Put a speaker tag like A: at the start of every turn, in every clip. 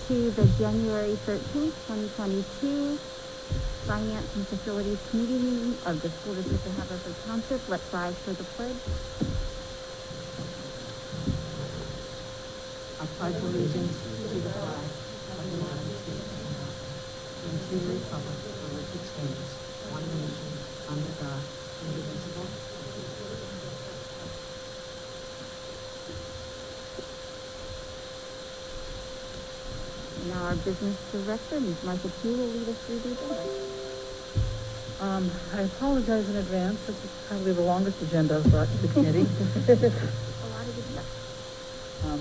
A: to the January 13th, 2022 Finance and Facilities Committee meeting of the School District of Haverford Township. Let's rise for the pledge.
B: I pledge allegiance to the flag of the United States and to the republic for which it stands, one nation, under God, indivisible.
A: Now our business director, Ms. Martha Pugh, will lead us through the agenda.
B: I apologize in advance. This is probably the longest agenda I've brought to the committee.
A: A lot of good stuff.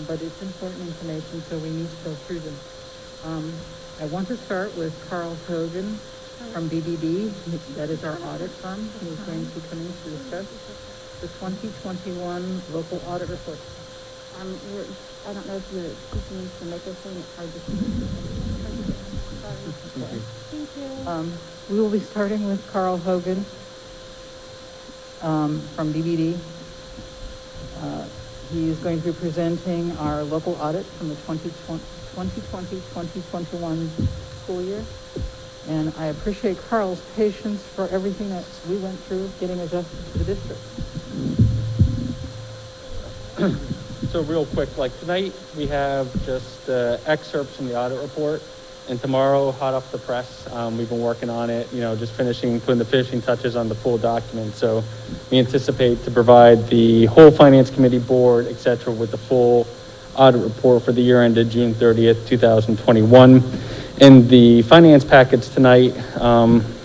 B: But it's important information, so we need to go through them. I want to start with Carl Hogan from BBD. That is our audit firm. He's going to be coming to discuss the 2021 local audit report.
A: I don't know if you're speaking into the microphone. It's hard to see. Sorry. Thank you.
B: We will be starting with Carl Hogan from BBD. He is going to be presenting our local audit from the 2020-2021 school year. And I appreciate Carl's patience for everything that we went through getting adjusted to the district.
C: So real quick, like tonight, we have just excerpts from the audit report. And tomorrow, hot off the press, we've been working on it, just putting the finishing touches on the full document. So we anticipate to provide the whole Finance Committee, board, et cetera, with the full audit report for the year ended June 30th, 2021. In the finance packets tonight,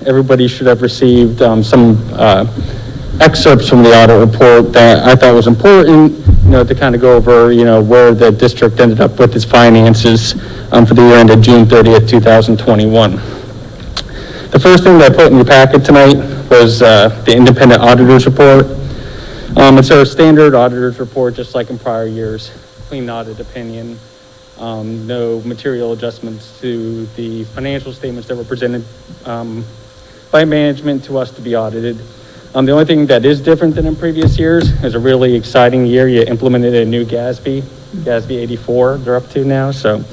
C: everybody should have received some excerpts from the audit report that I thought was important, to kind of go over, where the district ended up with its finances for the year ended June 30th, 2021. The first thing that I put in your packet tonight was the independent auditor's report. It's our standard auditor's report, just like in prior years. Clean audit opinion, no material adjustments to the financial statements that were presented by management to us to be audited. The only thing that is different than in previous years is a really exciting year. You implemented a new GASB 84 they're up to now. So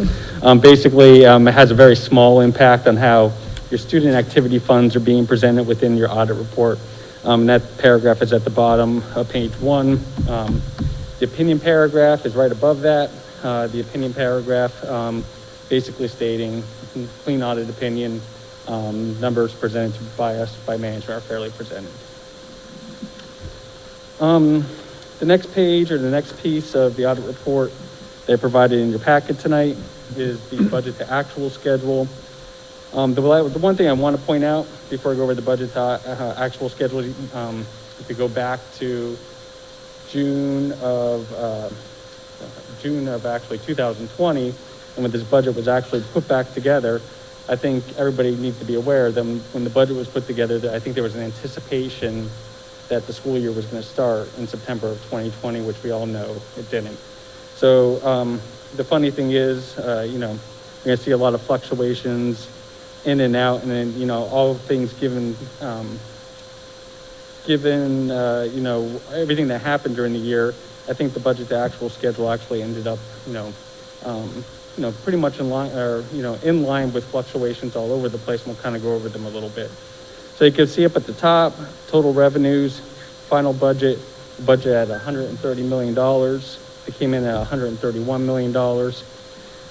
C: basically it has a very small impact on how your student activity funds are being presented within your audit report. That paragraph is at the bottom of page 1. The opinion paragraph is right above that. The opinion paragraph basically stating clean audit opinion, numbers presented by us by management are fairly presented. The next page or the next piece of the audit report they provided in your packet tonight is the budget to actual schedule. The one thing I want to point out before I go over the budget to actual schedule, if you go back to June of actually 2020, and when this budget was actually put back together, I think everybody needs to be aware that when the budget was put together, that I think there was an anticipation that the school year was going to start in September of 2020, which we all know it didn't. So the funny thing is, you're going to see a lot of fluctuations in and out, and then, all things given, everything that happened during the year, I think the budget to actual schedule actually ended up, pretty much in line, or, in line with fluctuations all over the place, and we'll kind of go over them a little bit. So you can see up at the top, total revenues, final budget at $130 million. It came in at $131 million.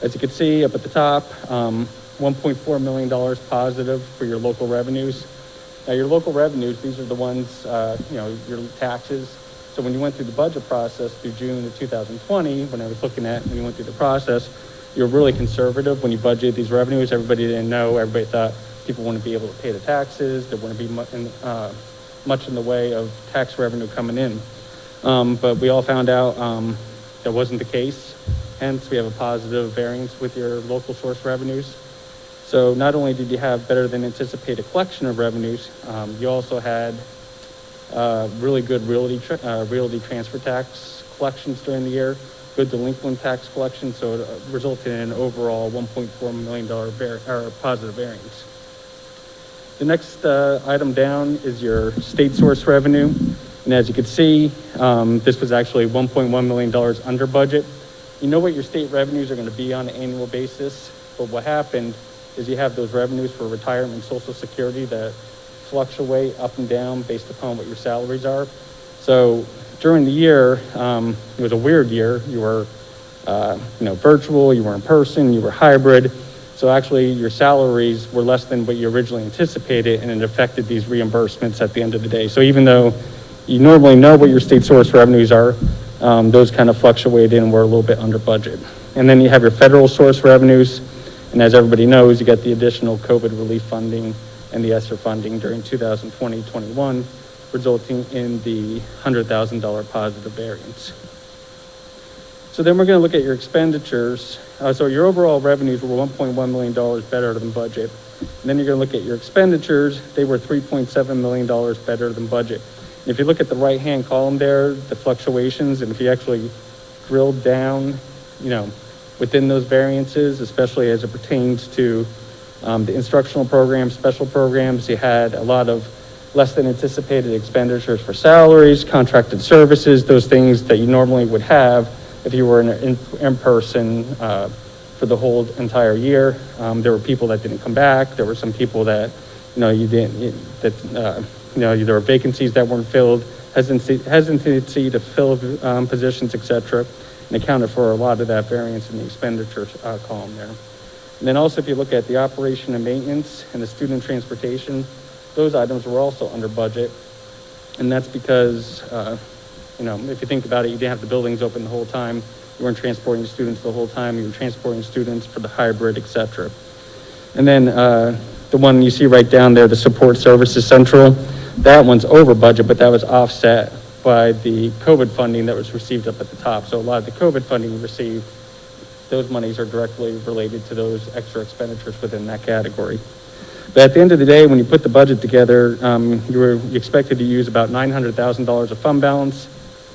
C: As you can see up at the top, $1.4 million positive for your local revenues. Now your local revenues, these are the ones, your taxes. So when you went through the budget process through June of 2020, when you went through the process, you're really conservative when you budgeted these revenues. Everybody didn't know, everybody thought people wouldn't be able to pay the taxes. There wouldn't be much in the way of tax revenue coming in. But we all found out that wasn't the case. Hence, we have a positive variance with your local source revenues. So not only did you have better than anticipated collection of revenues, you also had really good realty transfer tax collections during the year, good delinquent tax collection, so it resulted in an overall $1.4 million positive variance. The next item down is your state source revenue. And as you can see, this was actually $1.1 million under budget. You know what your state revenues are going to be on an annual basis. But what happened is you have those revenues for retirement and Social Security that fluctuate up and down based upon what your salaries are. So during the year, it was a weird year. You were, virtual, you were in person, you were hybrid. So actually your salaries were less than what you originally anticipated, and it affected these reimbursements at the end of the day. So even though you normally know what your state source revenues are, those kind of fluctuated and were a little bit under budget. And then you have your federal source revenues. And as everybody knows, you get the additional COVID relief funding and the ESSER funding during 2020-21, resulting in the $100,000 positive variance. So then we're going to look at your expenditures. So your overall revenues were $1.1 million better than budget. And then you're going to look at your expenditures. They were $3.7 million better than budget. And if you look at the right-hand column there, the fluctuations, and if you actually drill down, within those variances, especially as it pertains to the instructional programs, special programs, you had a lot of less than anticipated expenditures for salaries, contracted services, those things that you normally would have if you were in person for the whole entire year. There were people that didn't come back. There were some people that, there were vacancies that weren't filled, hesitancy to fill positions, etc., and accounted for a lot of that variance in the expenditure column there. And then also, if you look at the operation and maintenance and the student transportation, those items were also under budget. And that's because, if you think about it, you didn't have the buildings open the whole time. You weren't transporting students the whole time. You were transporting students for the hybrid, etc. And then the one you see right down there, the support services central, that one's over budget, but that was offset by the COVID funding that was received up at the top. So a lot of the COVID funding received, those monies are directly related to those extra expenditures within that category. But at the end of the day, when you put the budget together, you expected to use about $900,000 of fund balance.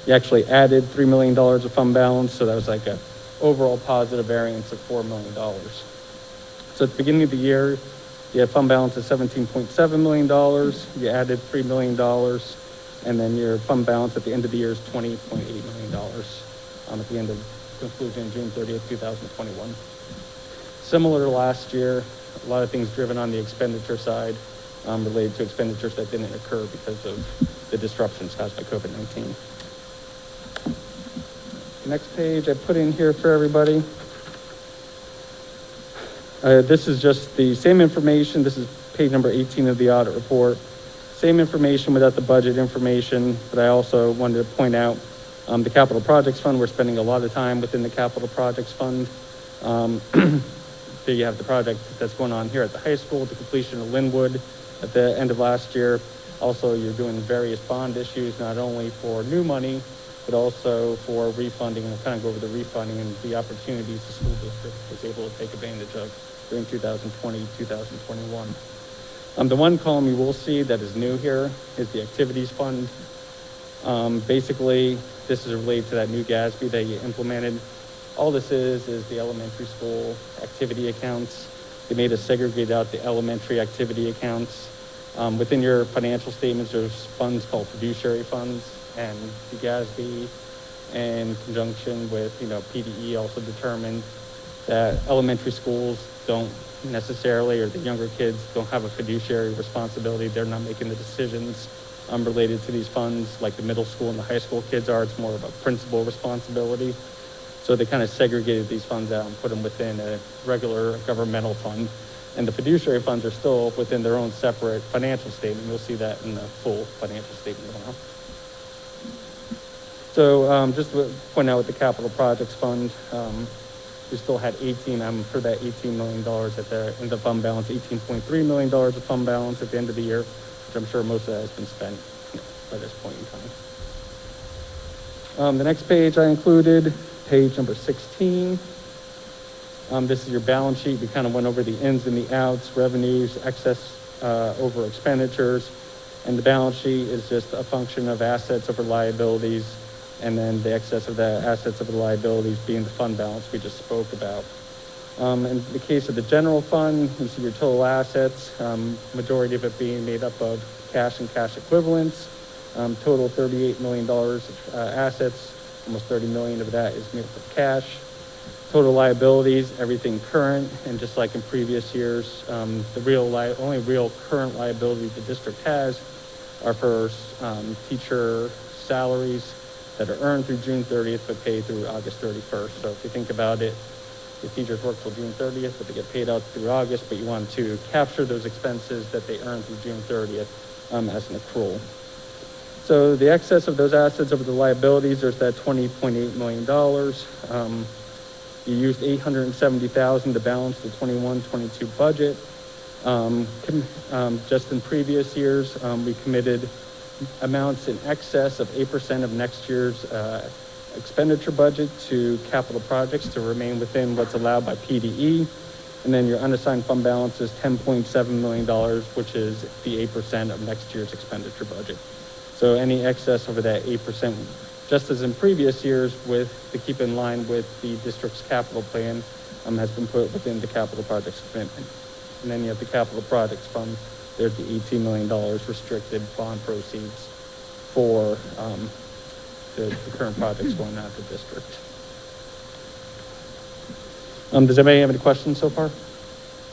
C: You actually added $3 million of fund balance, so that was like a overall positive variance of $4 million. So at the beginning of the year, you had fund balance of $17.7 million. You added $3 million. And then your fund balance at the end of the year is $20.8 million at the end of conclusion, June 30th, 2021. Similar to last year, a lot of things driven on the expenditure side related to expenditures that didn't occur because of the disruptions caused by COVID-19. Next page I put in here for everybody. This is just the same information. This is page number 18 of the audit report. Same information without the budget information, but I also wanted to point out the capital projects fund. We're spending a lot of time within the capital projects fund. So you have the project that's going on here at the high school, the completion of Lynnewood at the end of last year. Also, you're doing various bond issues, not only for new money, but also for refunding. And we'll kind of go over the refunding and the opportunities the school district was able to take advantage of during 2020, 2021. The one column you will see that is new here is the activities fund. Basically, this is related to that new GASB that you implemented. All this is the elementary school activity accounts. They made us segregate out the elementary activity accounts. Within your financial statements, there's funds called fiduciary funds, and the GASB, in conjunction with PDE, also determined that elementary schools don't necessarily, or the younger kids don't have a fiduciary responsibility. They're not making the decisions related to these funds like the middle school and the high school kids are. It's more of a principal responsibility. So they kind of segregated these funds out and put them within a regular governmental fund. And the fiduciary funds are still within their own separate financial statement. You'll see that in the full financial statement now. So just to point out with the capital projects fund, we still had for that $18 million in the fund balance, $18.3 million of fund balance at the end of the year, which I'm sure most of that has been spent by this point in time. The next page I included, page number 16. This is your balance sheet. We kind of went over the ins and the outs, revenues, excess over expenditures, and the balance sheet is just a function of assets over liabilities, and then the excess of the assets over the liabilities being the fund balance we just spoke about. In the case of the general fund, you see your total assets, majority of it being made up of cash and cash equivalents, total $38 million assets, almost $30 million of that is made up of cash. Total liabilities, everything current, and just like in previous years, the only real current liability the district has are for teacher salaries that are earned through June 30th but paid through August 31st. So if you think about it, the teachers work till June 30th, but they get paid out through August, but you want to capture those expenses that they earn through June 30th as an accrual. So the excess of those assets over the liabilities, there's that $20.8 million. You used $870,000 to balance the 21-22 budget. Just in previous years, we committed amounts in excess of 8% of next year's expenditure budget to capital projects to remain within what's allowed by PDE. And then your unassigned fund balance is $10.7 million, which is the 8% of next year's expenditure budget. So any excess over that 8%, just as in previous years, to keep in line with the district's capital plan, has been put within the capital projects commitment. And then you have the capital projects fund. There's the $18 million restricted bond proceeds for the current projects going out to the district. Does anybody have any questions so far?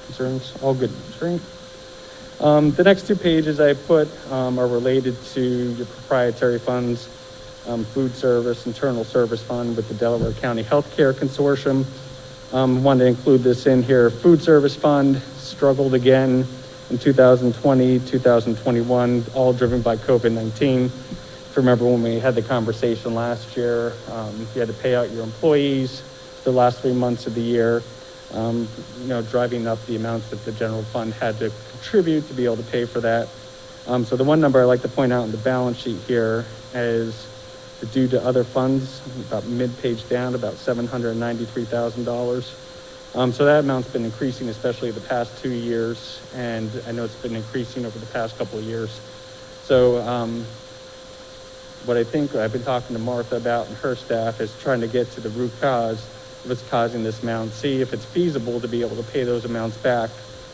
C: Concerns? All good. Great. The next two pages I put are related to your proprietary funds, food service, internal service fund with the Delaware County Healthcare Consortium. Wanted to include this in here. Food service fund struggled again in 2020, 2021, all driven by COVID-19. If you remember when we had the conversation last year, you had to pay out your employees the last 3 months of the year, driving up the amounts that the general fund had to contribute to be able to pay for that. So the one number I like to point out in the balance sheet here is the due to other funds, about mid-page down, about $793,000. So that amount's been increasing, especially the past 2 years, and I know it's been increasing over the past couple of years. So what I think I've been talking to Martha about and her staff is trying to get to the root cause of what's causing this amount, see if it's feasible to be able to pay those amounts back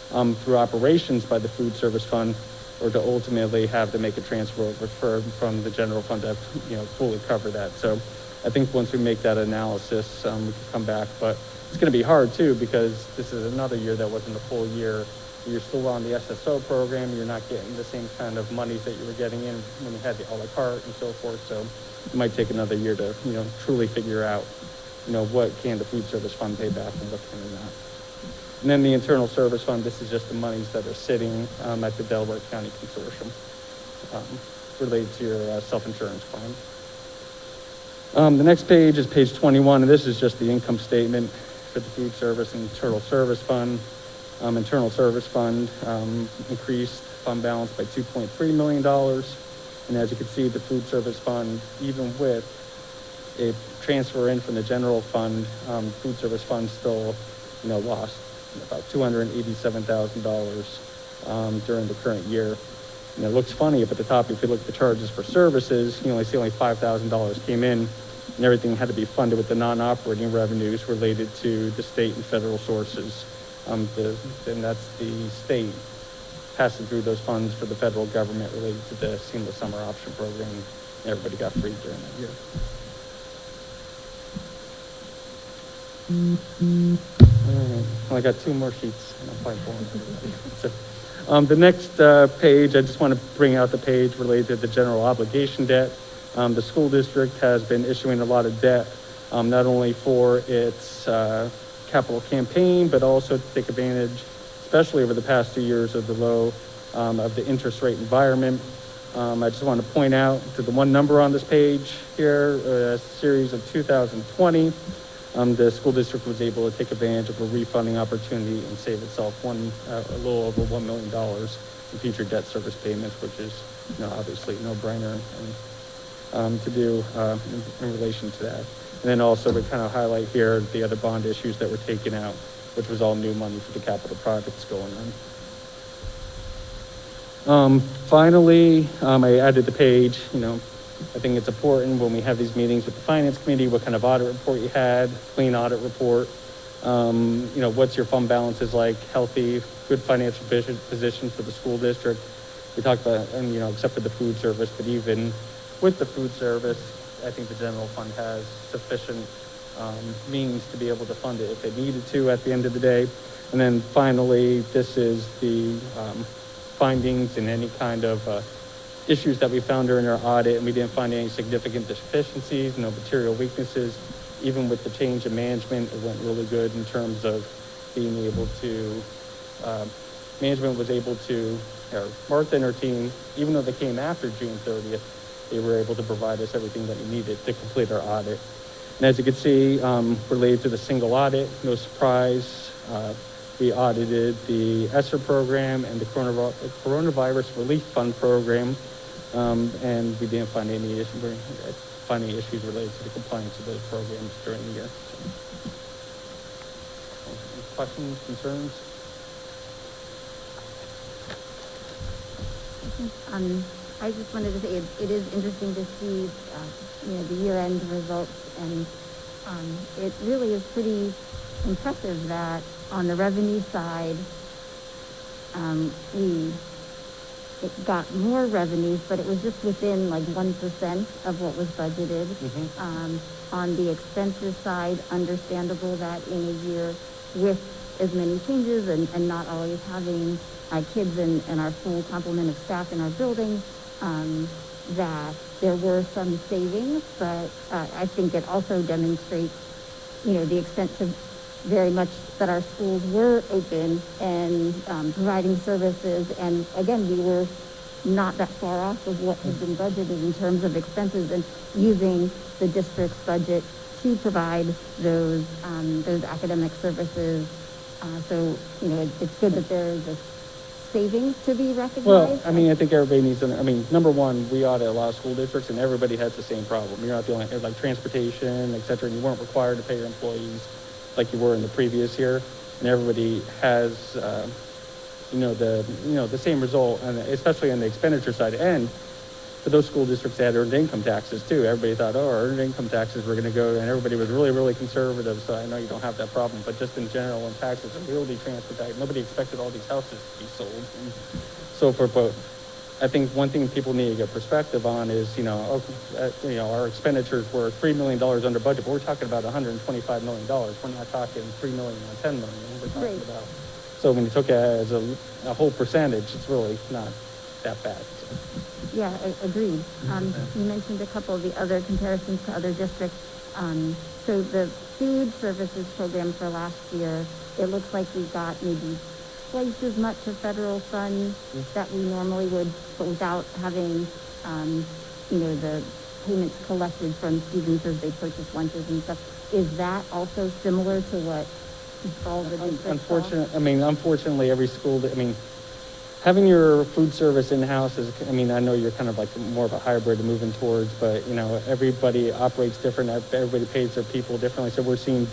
C: through operations by the food service fund, or to ultimately have to make a transfer over from the general fund to fully cover that. So I think once we make that analysis, we can come back, but it's going to be hard too, because this is another year that wasn't a full year. You're still on the SSO program. You're not getting the same kind of monies that you were getting in when you had the a la carte and so forth. So it might take another year to, truly figure out, what can the food service fund pay back and what can it not. And then the internal service fund, this is just the monies that are sitting at the Delaware County Consortium related to your self-insurance plan. The next page is page 21, and this is just the income statement for the food service and internal service fund. Internal service fund increased fund balance by $2.3 million. And as you can see, the food service fund, even with a transfer in from the general fund, food service fund still, lost about $287,000 during the current year. And it looks funny up at the top, if you look at the charges for services, you only see $5,000 came in, and everything had to be funded with the non-operating revenues related to the state and federal sources. And that's the state passing through those funds for the federal government related to the seamless summer option program. Everybody got free during that year. All right, well, I got 2 more sheets, and I'm probably boring everybody. So, the next page, I just want to bring out the page related to the general obligation debt. The school district has been issuing a lot of debt, not only for its capital campaign, but also to take advantage, especially over the past 2 years, of the low of the interest rate environment. I just want to point out to the one number on this page here, a series of 2020, the school district was able to take advantage of a refunding opportunity and save itself a little over $1 million in future debt service payments, which is obviously no brainer and to do in relation to that. And then also to kind of highlight here the other bond issues that were taken out, which was all new money for the capital projects going on. Finally, I added the page, I think it's important when we have these meetings with the finance committee, what kind of audit report you had, clean audit report, what's your fund balances like, healthy, good financial position for the school district. We talked about, and except for the food service, but even with the food service, I think the general fund has sufficient means to be able to fund it if they needed to at the end of the day. And then finally, this is the findings and any kind of issues that we found during our audit, and we didn't find any significant deficiencies, no material weaknesses. Even with the change in management, it went really good in terms of being able to, management was able to, or Martha and her team, even though they came after June 30th, they were able to provide us everything that we needed to complete our audit. And as you can see, related to the single audit, no surprise, we audited the ESSER program and the coronavirus relief fund program, and we didn't find any issues related to the compliance of those programs during the year. So, any questions, concerns?
A: I just wanted to say it is interesting to see, the year-end results, and it really is pretty impressive that on the revenue side, it got more revenues, but it was just within like 1% of what was budgeted. On the expenses side, understandable that in a year with as many changes and not always having kids and our full complement of staff in our building, that there were some savings, but I think it also demonstrates, the extent to very much that our schools were open and providing services. And again, we were not that far off of what had been budgeted in terms of expenses, and using the district's budget to provide those academic services. So, it's good that there is a savings to be recognized.
C: Well, I think everybody needs to, number one, we audit a lot of school districts, and everybody has the same problem. You're not the only, like transportation, et cetera, and you weren't required to pay your employees like you were in the previous year, and everybody has, the same result, and especially on the expenditure side. And for those school districts that had earned income taxes too, everybody thought, our earned income taxes were going to go, and everybody was really, really conservative. So I know you don't have that problem, but just in general, when taxes are really transportation, nobody expected all these houses to be sold and so forth. But I think one thing people need to get perspective on is, our expenditures were $3 million under budget, but we're talking about $125 million. We're not talking $3 million on $10 million. We're talking about. So when you took it as a whole percentage, it's really not that bad. So.
A: Yeah, agreed. You mentioned a couple of the other comparisons to other districts. So the food services program for last year, it looks like we got maybe twice as much of federal funds that we normally would, but without having, the payments collected from students as they purchase lunches and stuff. Is that also similar to what all the districts saw?
C: Unfortunately, every school, having your food service in-house is, I know you're kind of like more of a hybrid moving towards, but, everybody operates different. Everybody pays their people differently. So we're seeing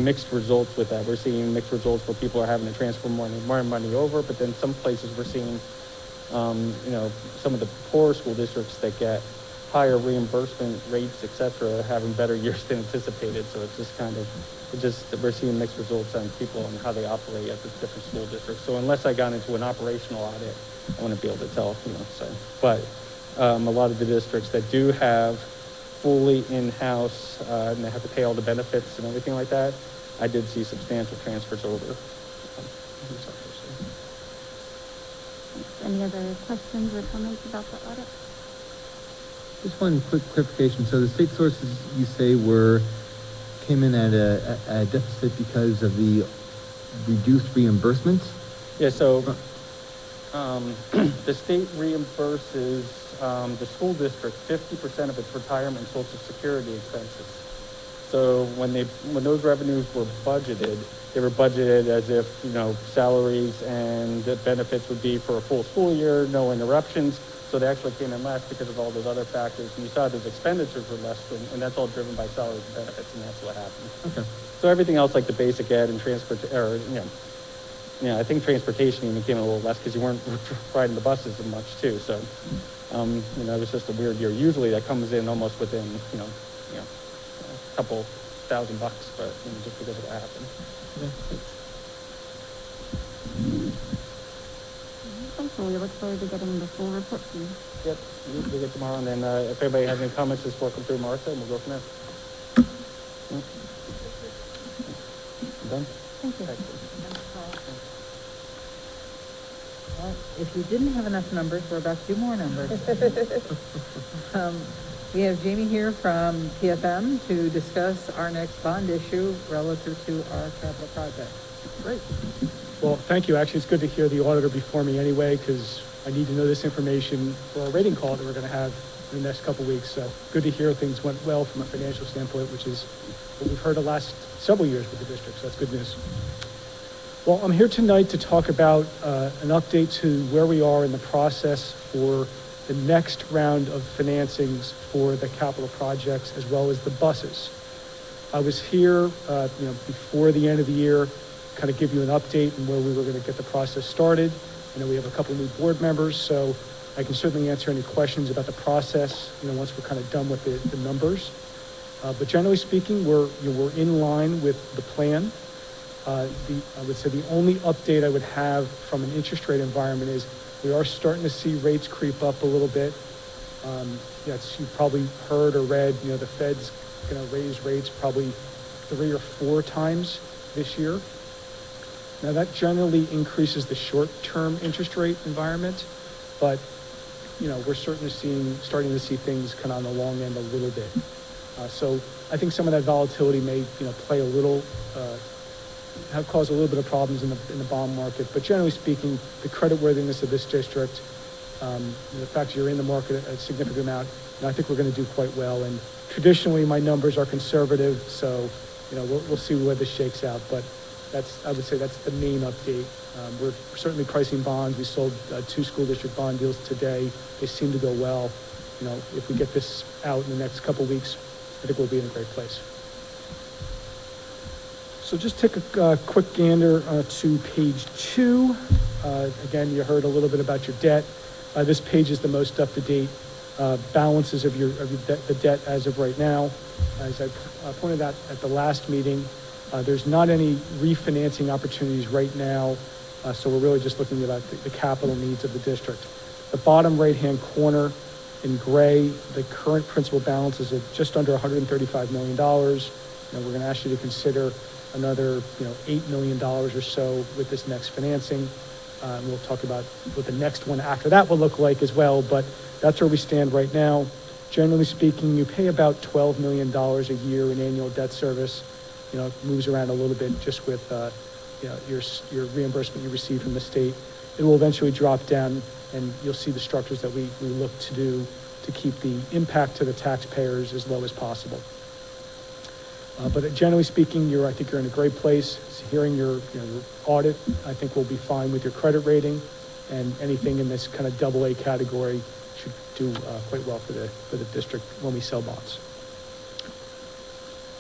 C: mixed results with that. We're seeing mixed results where people are having to transfer more money over, but then some places we're seeing, some of the poor school districts that get higher reimbursement rates, et cetera, having better years than anticipated. So it's just we're seeing mixed results on people and how they operate at the different school districts. So unless I got into an operational audit, I wouldn't be able to tell, so. But a lot of the districts that do have fully in-house, and they have to pay all the benefits and everything like that, I did see substantial transfers over.
A: Any other questions or comments about the audit?
D: Just one quick clarification. So the state sources you say came in at a deficit because of the reduced reimbursements?
C: Yeah, so the state reimburses the school district 50% of its retirement and Social Security expenses. So when those revenues were budgeted, they were budgeted as if, salaries and benefits would be for a full school year, no interruptions. So they actually came in less because of all those other factors. And you saw those expenditures were less, and that's all driven by salaries and benefits, and that's what happened. Okay. So everything else, like the basic ed and I think transportation even came in a little less because you weren't riding the buses as much too. So, it was just a weird year. Usually that comes in almost within, a couple $1,000, but just because of what happened.
D: Okay.
A: So we look forward to getting the full report to you.
C: Yep, we'll get tomorrow, and then if anybody has any comments, just work them through Martha, and we'll go from there. Done?
B: Thank you. Well, if you didn't have enough numbers, we're about to do more numbers. We have Jamie here from PFM to discuss our next bond issue relative to our capital project.
E: Great. Well, thank you. Actually, it's good to hear the auditor before me anyway, because I need to know this information for our rating call that we're going to have in the next couple of weeks. So good to hear things went well from a financial standpoint, which is what we've heard the last several years with the district. So that's good news. Well, I'm here tonight to talk about an update to where we are in the process for the next round of financings for the capital projects as well as the buses. I was here, before the end of the year, kind of give you an update on where we were going to get the process started. I know we have a couple new board members, so I can certainly answer any questions about the process, once we're kind of done with the numbers. But generally speaking, we're in line with the plan. I would say the only update I would have from an interest rate environment is we are starting to see rates creep up a little bit. You've probably heard or read, the Fed's going to raise rates probably 3 or 4 times this year. Now that generally increases the short-term interest rate environment, but we're starting to see things kind of on the long end a little bit. So I think some of that volatility may, play a little, have caused a little bit of problems in the bond market. But generally speaking, the creditworthiness of this district, the fact that you're in the market a significant amount, I think we're going to do quite well. And traditionally, my numbers are conservative, so we'll see where this shakes out. But I would say that's the main update. We're certainly pricing bonds. We sold 2 school district bond deals today. They seem to go well. If we get this out in the next couple weeks, I think we'll be in a great place. So just take a quick gander to page 2. Again, you heard a little bit about your debt. This page is the most up-to-date balances of the debt as of right now. As I pointed out at the last meeting, there's not any refinancing opportunities right now, so we're really just looking at the capital needs of the district. The bottom right-hand corner in gray, the current principal balance is at just under $135 million. We're going to ask you to consider another, $8 million or so with this next financing. And we'll talk about what the next one after that will look like as well, but that's where we stand right now. Generally speaking, you pay about $12 million a year in annual debt service. It moves around a little bit just with, your reimbursement you receive from the state. It will eventually drop down, and you'll see the structures that we look to do to keep the impact to the taxpayers as low as possible. But generally speaking, I think you're in a great place. Hearing your audit, I think we'll be fine with your credit rating, and anything in this kind of AA category should do quite well for the district when we sell bonds.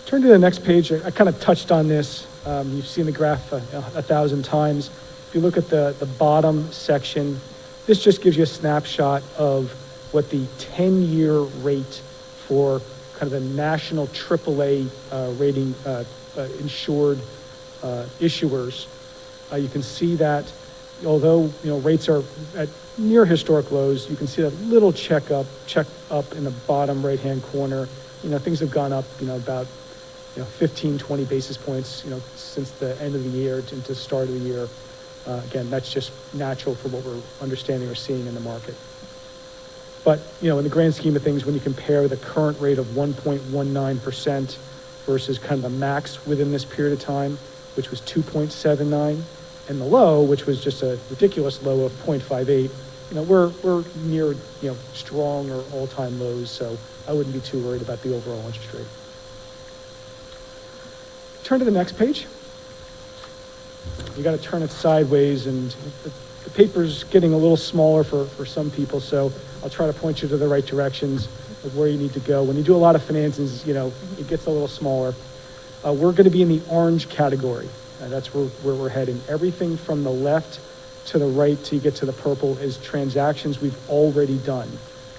E: Turn to the next page. I kind of touched on this. You've seen the graph 1,000 times. If you look at the bottom section, this just gives you a snapshot of what the 10-year rate for kind of the national AAA rating insured issuers. You can see that although rates are at near historic lows, you can see that little check up in the bottom right-hand corner. Things have gone up about 15, 20 basis points since the end of the year into the start of the year. Again, that's just natural for what we're understanding or seeing in the market. But, in the grand scheme of things, when you compare the current rate of 1.19% versus kind of the max within this period of time, which was 2.79, and the low, which was just a ridiculous low of 0.58, we're near, strong or all-time lows, so I wouldn't be too worried about the overall interest rate. Turn to the next page. You got to turn it sideways, and the paper's getting a little smaller for some people, so I'll try to point you to the right directions of where you need to go. When you do a lot of finances, it gets a little smaller. We're going to be in the orange category. That's where we're heading. Everything from the left to the right till you get to the purple is transactions we've already done.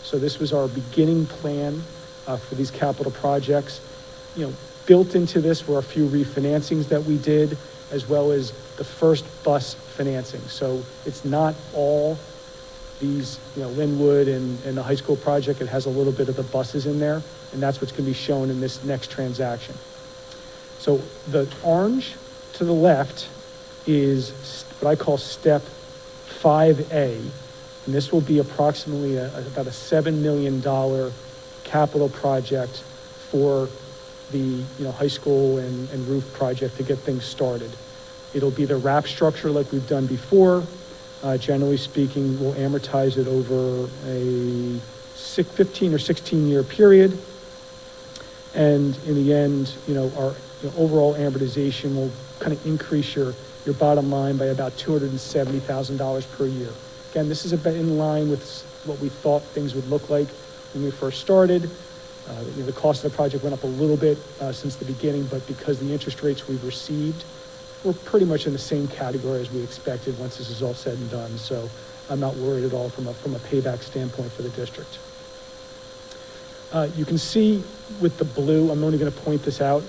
E: So this was our beginning plan for these capital projects. Built into this were a few refinancings that we did, as well as the first bus financing. So it's not all these, Lynnewood and the high school project. It has a little bit of the buses in there, and that's what's going to be shown in this next transaction. So the orange to the left is what I call step 5A, and this will be approximately about a $7 million capital project for the high school and roof project to get things started. It'll be the wrap structure like we've done before. Generally speaking, we'll amortize it over a 15 or 16 year period. And in the end, our overall amortization will kind of increase your bottom line by about $270,000 per year. Again, this is about in line with what we thought things would look like when we first started. The cost of the project went up a little bit since the beginning, but because the interest rates we've received, we're pretty much in the same category as we expected once this is all said and done. So I'm not worried at all from a payback standpoint for the district. You can see with the blue, I'm only going to point this out,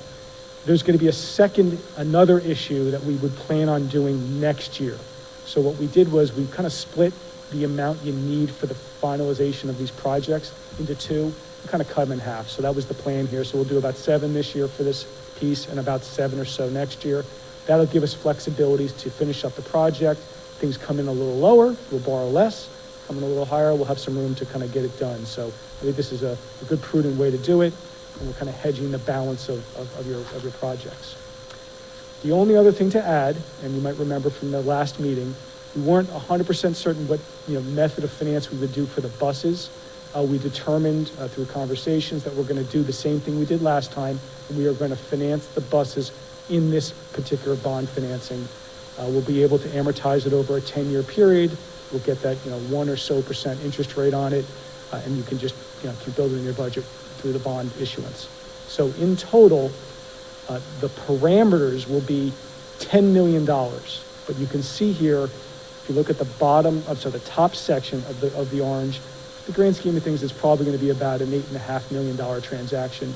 E: there's going to be another issue that we would plan on doing next year. So what we did was we kind of split the amount you need for the finalization of these projects into two, and kind of cut them in half. So that was the plan here. So we'll do about 7 this year for this piece and about 7 or so next year. That'll give us flexibilities to finish up the project. Things come in a little lower, we'll borrow less. Come in a little higher, we'll have some room to kind of get it done. So I think this is a good, prudent way to do it, and we're kind of hedging the balance of your projects. The only other thing to add, and you might remember from the last meeting, we weren't 100% certain what method of finance we would do for the buses. We determined through conversations that we're going to do the same thing we did last time, and we are going to finance the buses in this particular bond financing. We'll be able to amortize it over a 10-year period. We'll get that 1% or so interest rate on it, and you can just keep building your budget through the bond issuance. So in total, the parameters will be $10 million. But you can see here, if you look at the the top section of the orange, the grand scheme of things is probably going to be about an $8.5 million transaction.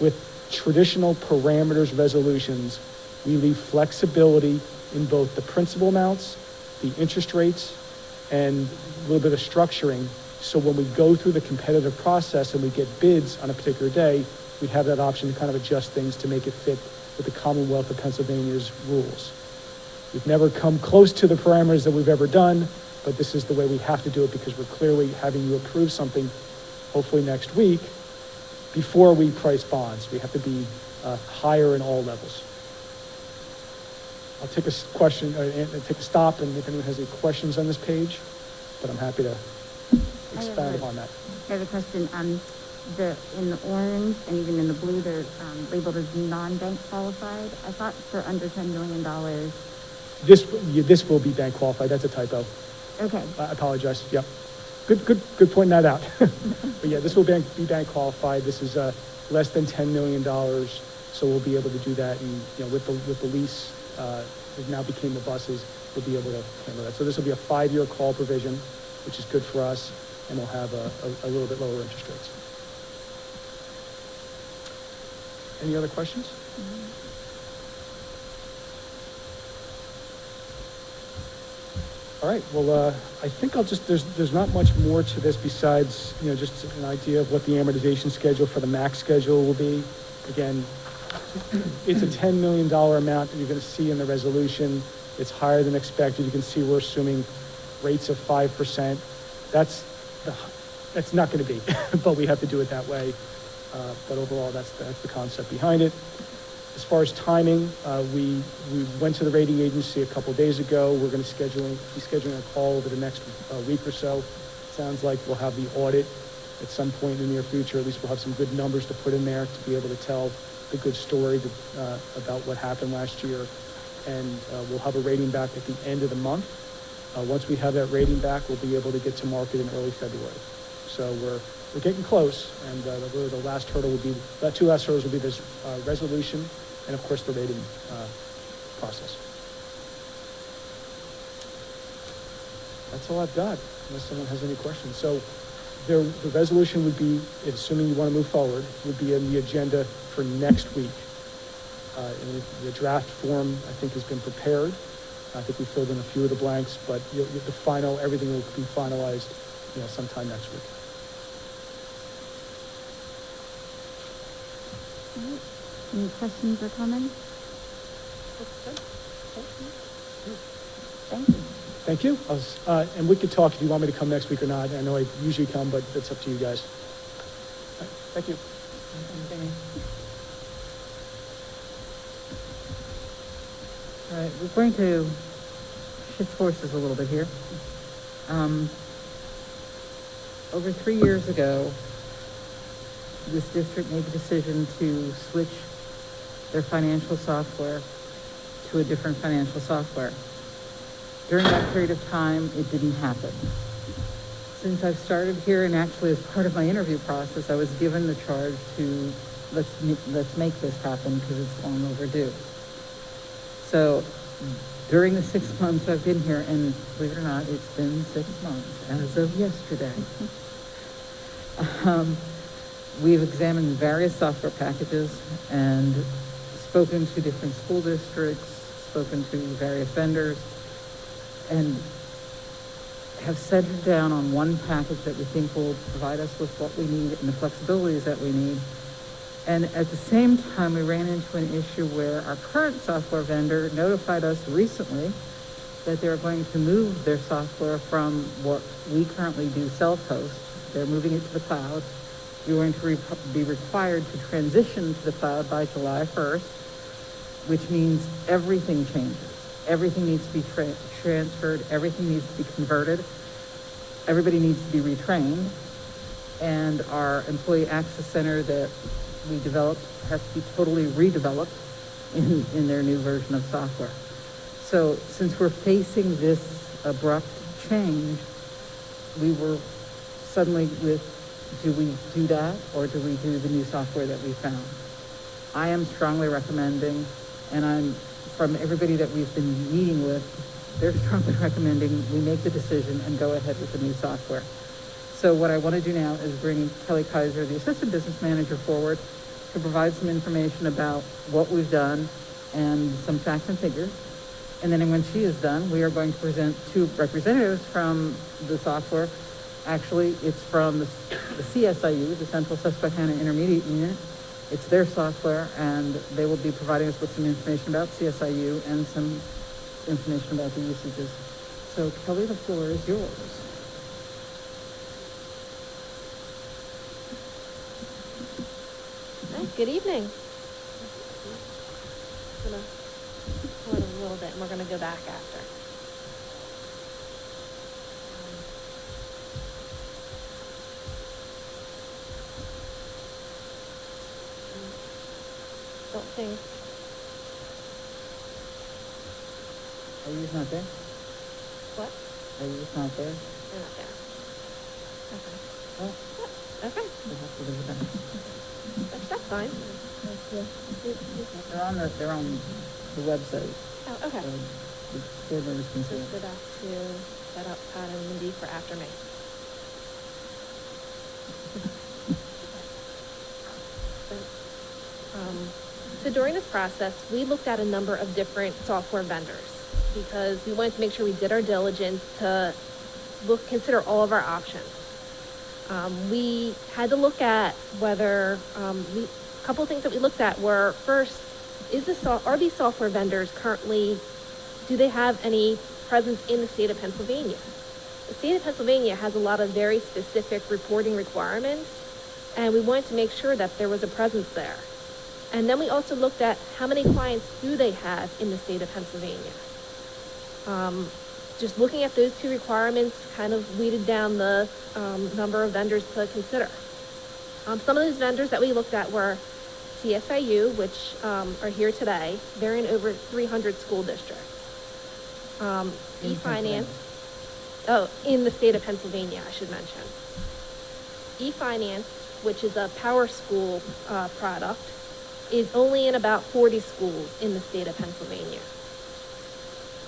E: With traditional parameters resolutions, we leave flexibility in both the principal amounts, the interest rates, and a little bit of structuring. So when we go through the competitive process and we get bids on a particular day, we have that option to kind of adjust things to make it fit with the Commonwealth of Pennsylvania's rules. We've never come close to the parameters that we've ever done, but this is the way we have to do it because we're clearly having you approve something, hopefully next week, before we price bonds. We have to be higher in all levels. I'll take a take a stop, and if anyone has any questions on this page, but I'm happy to expand upon that.
A: I have a question. In the orange and even in the blue, they're labeled as non-bank qualified. I thought for under $10 million.
E: This will be bank qualified. That's a typo.
A: Okay.
E: I apologize. Yep. Good pointing that out. But yeah, this will be bank qualified. This is less than $10 million, so we'll be able to do that. And with the lease, it now became the buses. We'll be able to handle that. So this will be a 5-year call provision, which is good for us, and we'll have a little bit lower interest rates. Any other questions?
A: Mm-hmm.
E: All right, well, I think there's not much more to this besides, just an idea of what the amortization schedule for the max schedule will be. Again, it's a $10 million amount that you're going to see in the resolution. It's higher than expected. You can see we're assuming rates of 5%. That's not going to be, but we have to do it that way. But overall, that's the concept behind it. As far as timing, we went to the rating agency a couple days ago. We're going to be scheduling a call over the next week or so. Sounds like we'll have the audit at some point in the near future. At least we'll have some good numbers to put in there to be able to tell the good story about what happened last year. And we'll have a rating back at the end of the month. Once we have that rating back, we'll be able to get to market in early February. So we're getting close, and really the last hurdle will be, the two last hurdles will be this resolution and, of course, the rating process. That's all I've got, unless someone has any questions. So the resolution would be, assuming you want to move forward, would be in the agenda for next week. And the draft form, I think, has been prepared. I think we filled in a few of the blanks, but everything will be finalized, sometime next week.
A: Any questions or comments? Thank you.
E: Thank you. And we could talk if you want me to come next week or not. I know I usually come, but it's up to you guys. All right, thank you.
B: All right, we're going to shift horses a little bit here. Over 3 years ago, this district made the decision to switch their financial software to a different financial software. During that period of time, it didn't happen. Since I've started here, and actually as part of my interview process, I was given the charge to let's make this happen because it's long overdue. So during the 6 months I've been here, and believe it or not, it's been 6 months as of yesterday. We've examined various software packages and spoken to different school districts, spoken to various vendors, and have centered down on one package that we think will provide us with what we need and the flexibilities that we need. And at the same time, we ran into an issue where our current software vendor notified us recently that they're going to move their software from what we currently do self-host. They're moving it to the cloud. You're going to be required to transition to the cloud by July 1st, which means everything changes. Everything needs to be transferred. Everything needs to be converted. Everybody needs to be retrained. And our employee access center that we developed has to be totally redeveloped in their new version of software. So since we're facing this abrupt change, we were suddenly with, do we do that or do we do the new software that we found? I am strongly recommending, and from everybody that we've been meeting with, they're strongly recommending we make the decision and go ahead with the new software. So what I want to do now is bring Kelly Kaiser, the Assistant Business Manager, forward to provide some information about what we've done and some facts and figures. And then when she is done, we are going to present two representatives from the software. Actually, it's from the CSIU, the Central Susquehanna Intermediate Unit. It's their software, and they will be providing us with some information about CSIU and some information about the usages. So, Kelly, the floor is yours.
F: Hi, good evening. I'm gonna hold a little bit, and we're gonna go back after. Don't think.
B: Are you just not there?
F: What?
B: Are you just not there?
F: They're not there. Okay.
B: Oh,
F: Okay.
B: we'll have to leave it then.
F: That's fine.
B: They're on the website.
F: Oh, okay.
B: So the board members can see
F: Just go
B: it.
F: back to set up Todd and Lyndi for after me. So during this process, we looked at a number of different software vendors because we wanted to make sure we did our diligence to consider all of our options. We had to look at whether, a couple of things that we looked at were, first, are these software vendors currently, do they have any presence in the state of Pennsylvania? The state of Pennsylvania has a lot of very specific reporting requirements, and we wanted to make sure that there was a presence there. And then we also looked at how many clients do they have in the state of Pennsylvania. Just looking at those two requirements kind of weeded down the number of vendors to consider. Some of those vendors that we looked at were CSIU, which are here today. They're in over 300 school districts. eFinance, in the state of Pennsylvania, I should mention. eFinance, which is a Power School product, is only in about 40 schools in the state of Pennsylvania.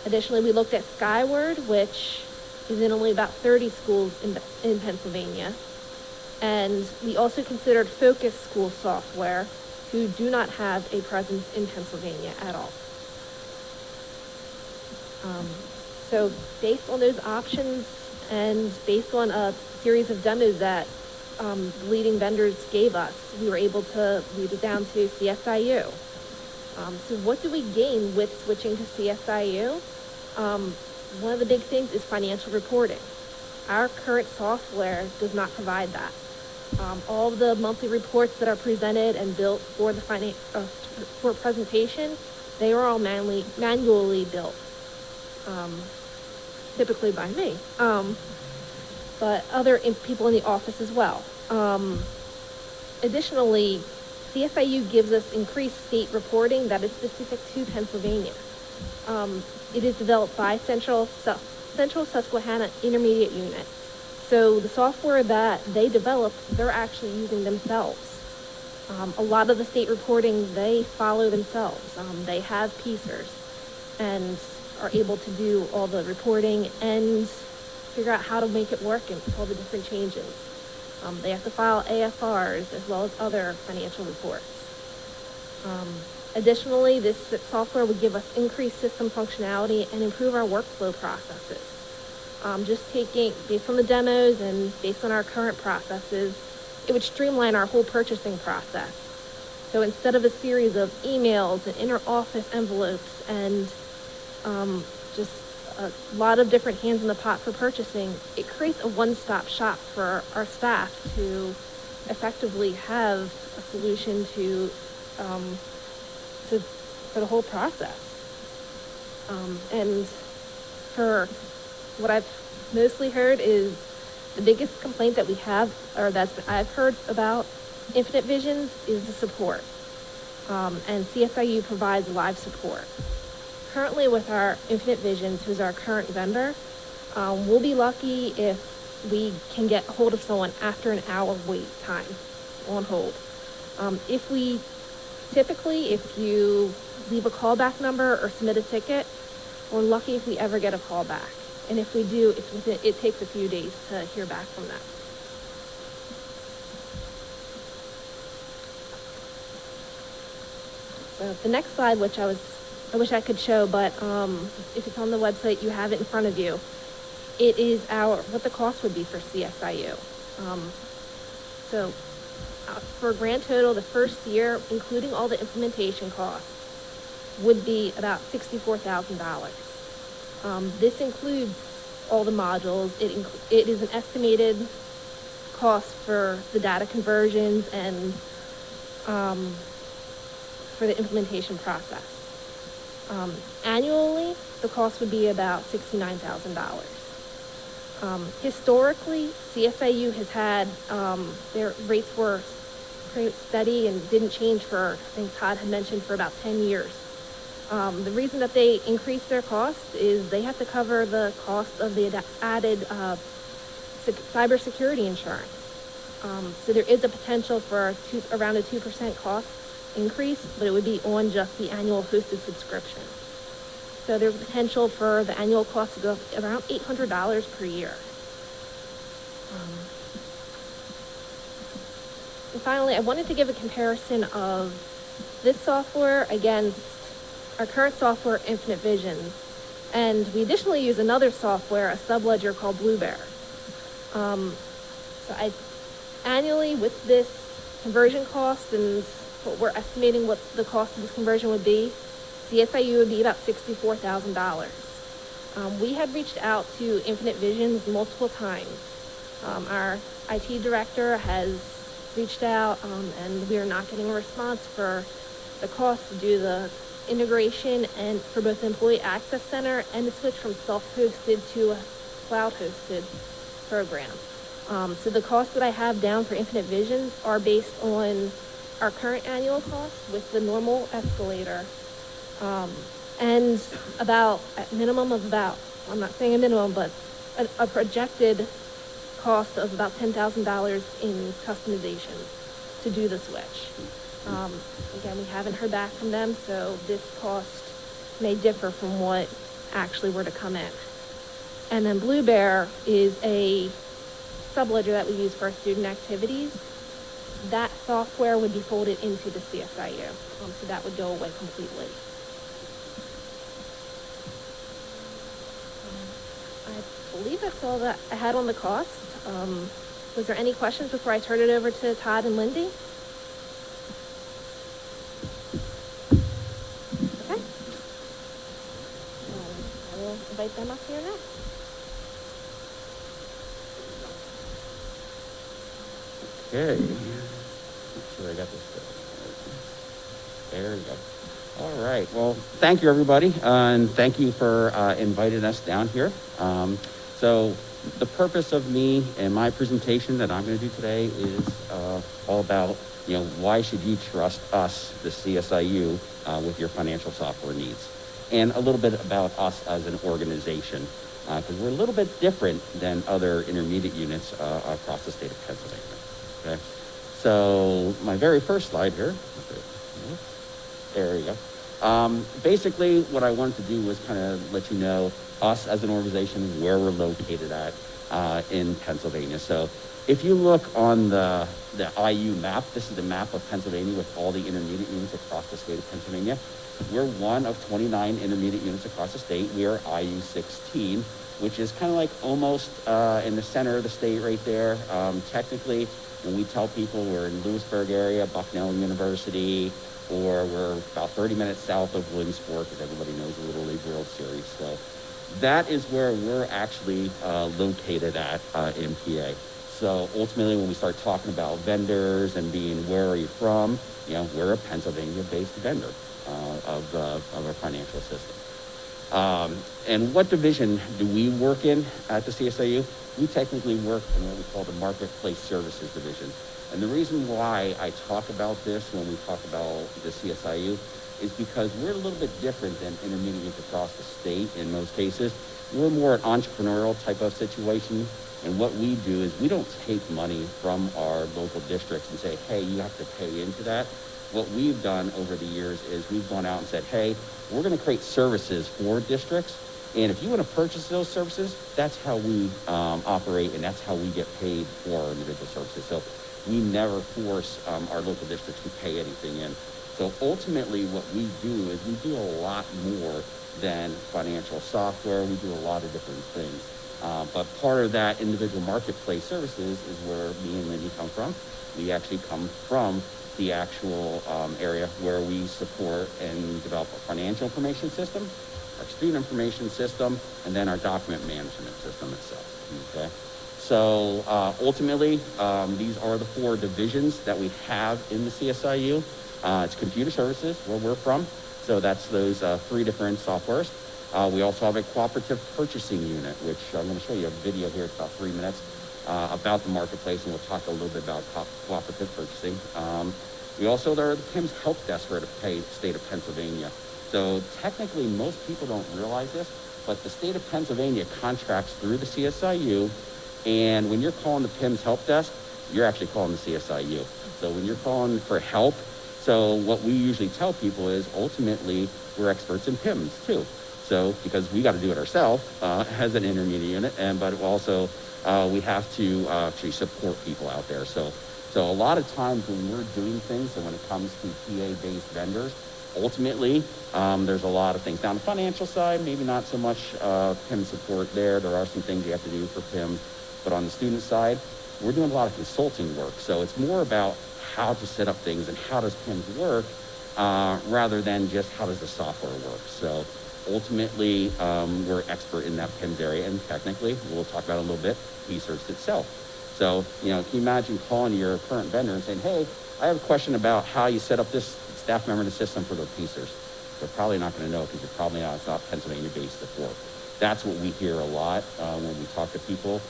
F: Additionally, we looked at Skyward, which is in only about 30 schools in Pennsylvania. And we also considered Focus School Software, who do not have a presence in Pennsylvania at all. So based on those options and based on a series of demos that the leading vendors gave us. We were able to lead it down to CSIU. So what do we gain with switching to CSIU? One of the big things is financial reporting. Our current software does not provide that. All of the monthly reports that are presented and built for the for presentation, they are all manually built, typically by me, but other people in the office as well. Additionally, CSIU gives us increased state reporting that is specific to Pennsylvania. It is developed by Central Susquehanna Intermediate Unit. So the software that they developed, they're actually using themselves. A lot of the state reporting, they follow themselves. They have piecers and are able to do all the reporting and figure out how to make it work and all the different changes. They have to file AFRs as well as other financial reports. Additionally, this software would give us increased system functionality and improve our workflow processes. Just based on the demos and based on our current processes, it would streamline our whole purchasing process. So instead of a series of emails and inter-office envelopes and just a lot of different hands in the pot for purchasing, it creates a one-stop shop for our staff to effectively have a solution for the whole process. And for what I've mostly heard is the biggest complaint that we have, or I've heard about Infinite Visions, is the support. And CSIU provides live support. Currently with our Infinite Visions, who's our current vendor, we'll be lucky if we can get a hold of someone after an hour wait time on hold. If you leave a callback number or submit a ticket, we're lucky if we ever get a call back. And if we do, it takes a few days to hear back from them. So the next slide, which I wish I could show, but if it's on the website, you have it in front of you. It is what the cost would be for CSIU. For a grand total, the first year, including all the implementation costs, would be about $64,000. This includes all the modules. It is an estimated cost for the data conversions and for the implementation process. Annually, the cost would be about $69,000. Historically, CSIU has had, their rates were pretty steady and didn't change for, I think Todd had mentioned, for about 10 years. The reason that they increased their cost is they have to cover the cost of the added cybersecurity insurance. So there is a potential for around a 2% cost increase, but it would be on just the annual hosted subscription. So there's potential for the annual cost to go up around $800 per year. And finally, I wanted to give a comparison of this software against our current software, Infinite Visions. And we additionally use another software, a subledger called Bluebear. Annually with this conversion cost and what we're estimating what the cost of this conversion would be, CSIU would be about $64,000. We have reached out to Infinite Visions multiple times. Our IT director has reached out and we are not getting a response for the cost to do the integration and for both the Employee Access Center and the switch from self-hosted to a cloud-hosted program. So the costs that I have down for Infinite Visions are based on our current annual cost with the normal escalator, and about a minimum of about, I'm not saying a minimum, but a projected cost of about $10,000 in customizations to do the switch. Again, we haven't heard back from them, so this cost may differ from what actually were to come in. And then Bluebear is a subledger that we use for our student activities. That software would be folded into the CSIU, so that would go away completely. I believe that's all that I had on the cost. Was there any questions before I turn it over to Todd and Lyndi? Okay. I will invite them up here now.
G: Okay. Make sure I got this going. There we go. All right. Well, thank you, everybody, and thank you for inviting us down here. So the purpose of me and my presentation that I'm going to do today is all about, why should you trust us, the CSIU, with your financial software needs, and a little bit about us as an organization, because we're a little bit different than other intermediate units across the state of Pennsylvania. Okay. So my very first slide here. There we go. Basically, what I wanted to do was kind of let you know us as an organization, where we're located at in Pennsylvania. So if you look on the IU map, this is the map of Pennsylvania with all the intermediate units across the state of Pennsylvania. We're one of 29 intermediate units across the state. We are IU 16, which is kind of like almost in the center of the state right there. Technically, when we tell people we're in Lewisburg area, Bucknell University, or we're about 30 minutes south of Williamsport, because everybody knows the Little League World Series. So that is where we're actually located at in PA. So ultimately, when we start talking about vendors and being where are you from, we're a Pennsylvania-based vendor of our financial system. And what division do we work in at the CSIU? We technically work in what we call the Marketplace Services Division. And the reason why I talk about this when we talk about the CSIU is because we're a little bit different than intermediates across the state in most cases. We're more an entrepreneurial type of situation. And what we do is we don't take money from our local districts and say, hey, you have to pay into that. What we've done over the years is we've gone out and said, hey, we're going to create services for districts. And if you want to purchase those services, that's how we operate, and that's how we get paid for our individual services. So we never force our local districts to pay anything in. So ultimately what we do is we do a lot more than financial software. We do a lot of different things. But part of that individual marketplace services is where me and Lyndi come from. We actually come from the actual area where we support and develop a financial information system, our student information system, and then our document management system itself. Okay. So ultimately, these are the 4 divisions that we have in the CSIU. It's computer services, where we're from. So that's those 3 different softwares. We also have a cooperative purchasing unit, which I'm going to show you a video here. It's about 3 minutes about the marketplace, and we'll talk a little bit about cooperative purchasing. We also are the PIMS help desk for the state of Pennsylvania. So technically, most people don't realize this, but the state of Pennsylvania contracts through the CSIU, and when you're calling the PIMS help desk, you're actually calling the CSIU. So when you're calling for help, so what we usually tell people is ultimately we're experts in PIMS too. So because we got to do it ourselves as an intermediate unit, but also we have to actually support people out there. So a lot of times when we're doing things, and when it comes to PA-based vendors, ultimately there's a lot of things. Now on the financial side, maybe not so much PIM support there. There are some things you have to do for PIM, but on the student side, we're doing a lot of consulting work. So it's more about how to set up things and how does PIMS work rather than just how does the software work. So ultimately, we're expert in that PIMS area, and technically, we'll talk about it a little bit, research itself. So, can you imagine calling your current vendor and saying, hey, I have a question about how you set up this staff member in the system for the PCers. They're probably not going to know because you're probably not, it's not Pennsylvania-based support. That's what we hear a lot when we talk to people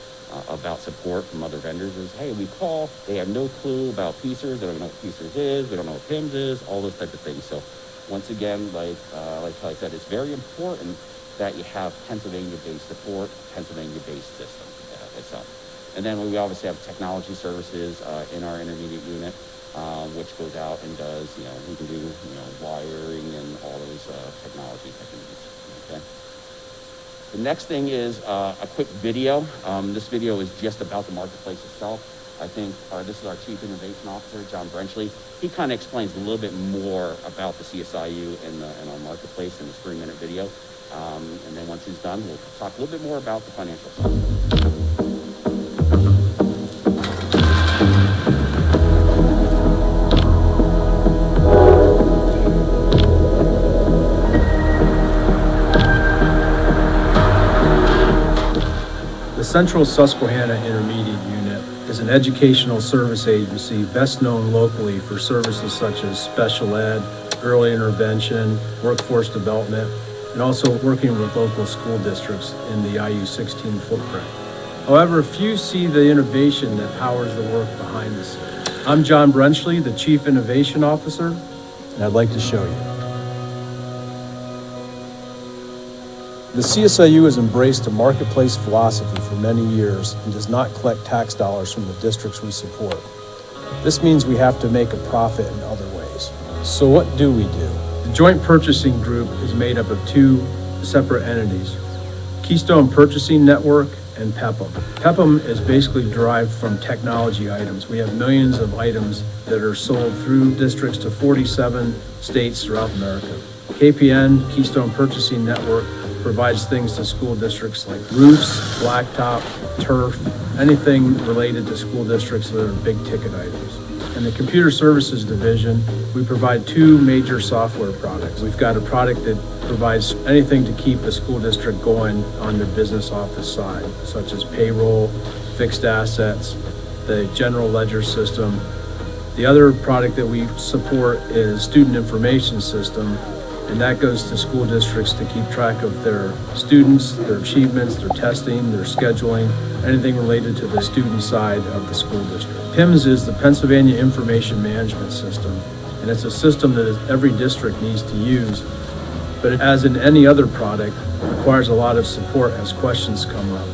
G: about support from other vendors is, hey, we call, they have no clue about PCers, they don't know what PCers is, they don't know what PIMS is, all those types of things. So once again, like I said, it's very important that you have Pennsylvania-based support, Pennsylvania-based system itself. And then we obviously have technology services in our intermediate unit, which goes out and does, we can do, wiring and all those technology techniques, okay? The next thing is a quick video. This video is just about the marketplace itself. I think this is our Chief Innovation Officer, John Brenchley. He kind of explains a little bit more about the CSIU and our marketplace in this 3-minute video. And then once he's done, we'll talk a little bit more about the financial side.
H: Central Susquehanna Intermediate Unit is an educational service agency best known locally for services such as special ed, early intervention, workforce development, and also working with local school districts in the IU-16 footprint. However, few see the innovation that powers the work behind the scenes. I'm John Brenchley, the Chief Innovation Officer, and I'd like to show you. The CSIU has embraced a marketplace philosophy for many years and does not collect tax dollars from the districts we support. This means we have to make a profit in other ways. So what do we do? The Joint Purchasing Group is made up of two separate entities, Keystone Purchasing Network and PEPM. PEPM is basically derived from technology items. We have millions of items that are sold through districts to 47 states throughout America. KPN, Keystone Purchasing Network, provides things to school districts like roofs, blacktop, turf, anything related to school districts that are big ticket items. In the Computer Services Division, we provide two major software products. We've got a product that provides anything to keep a school district going on their business office side, such as payroll, fixed assets, the general ledger system. The other product that we support is Student Information System, and that goes to school districts to keep track of their students, their achievements, their testing, their scheduling, anything related to the student side of the school district. PIMS is the Pennsylvania Information Management System, and it's a system that every district needs to use, but as in any other product, requires a lot of support as questions come up.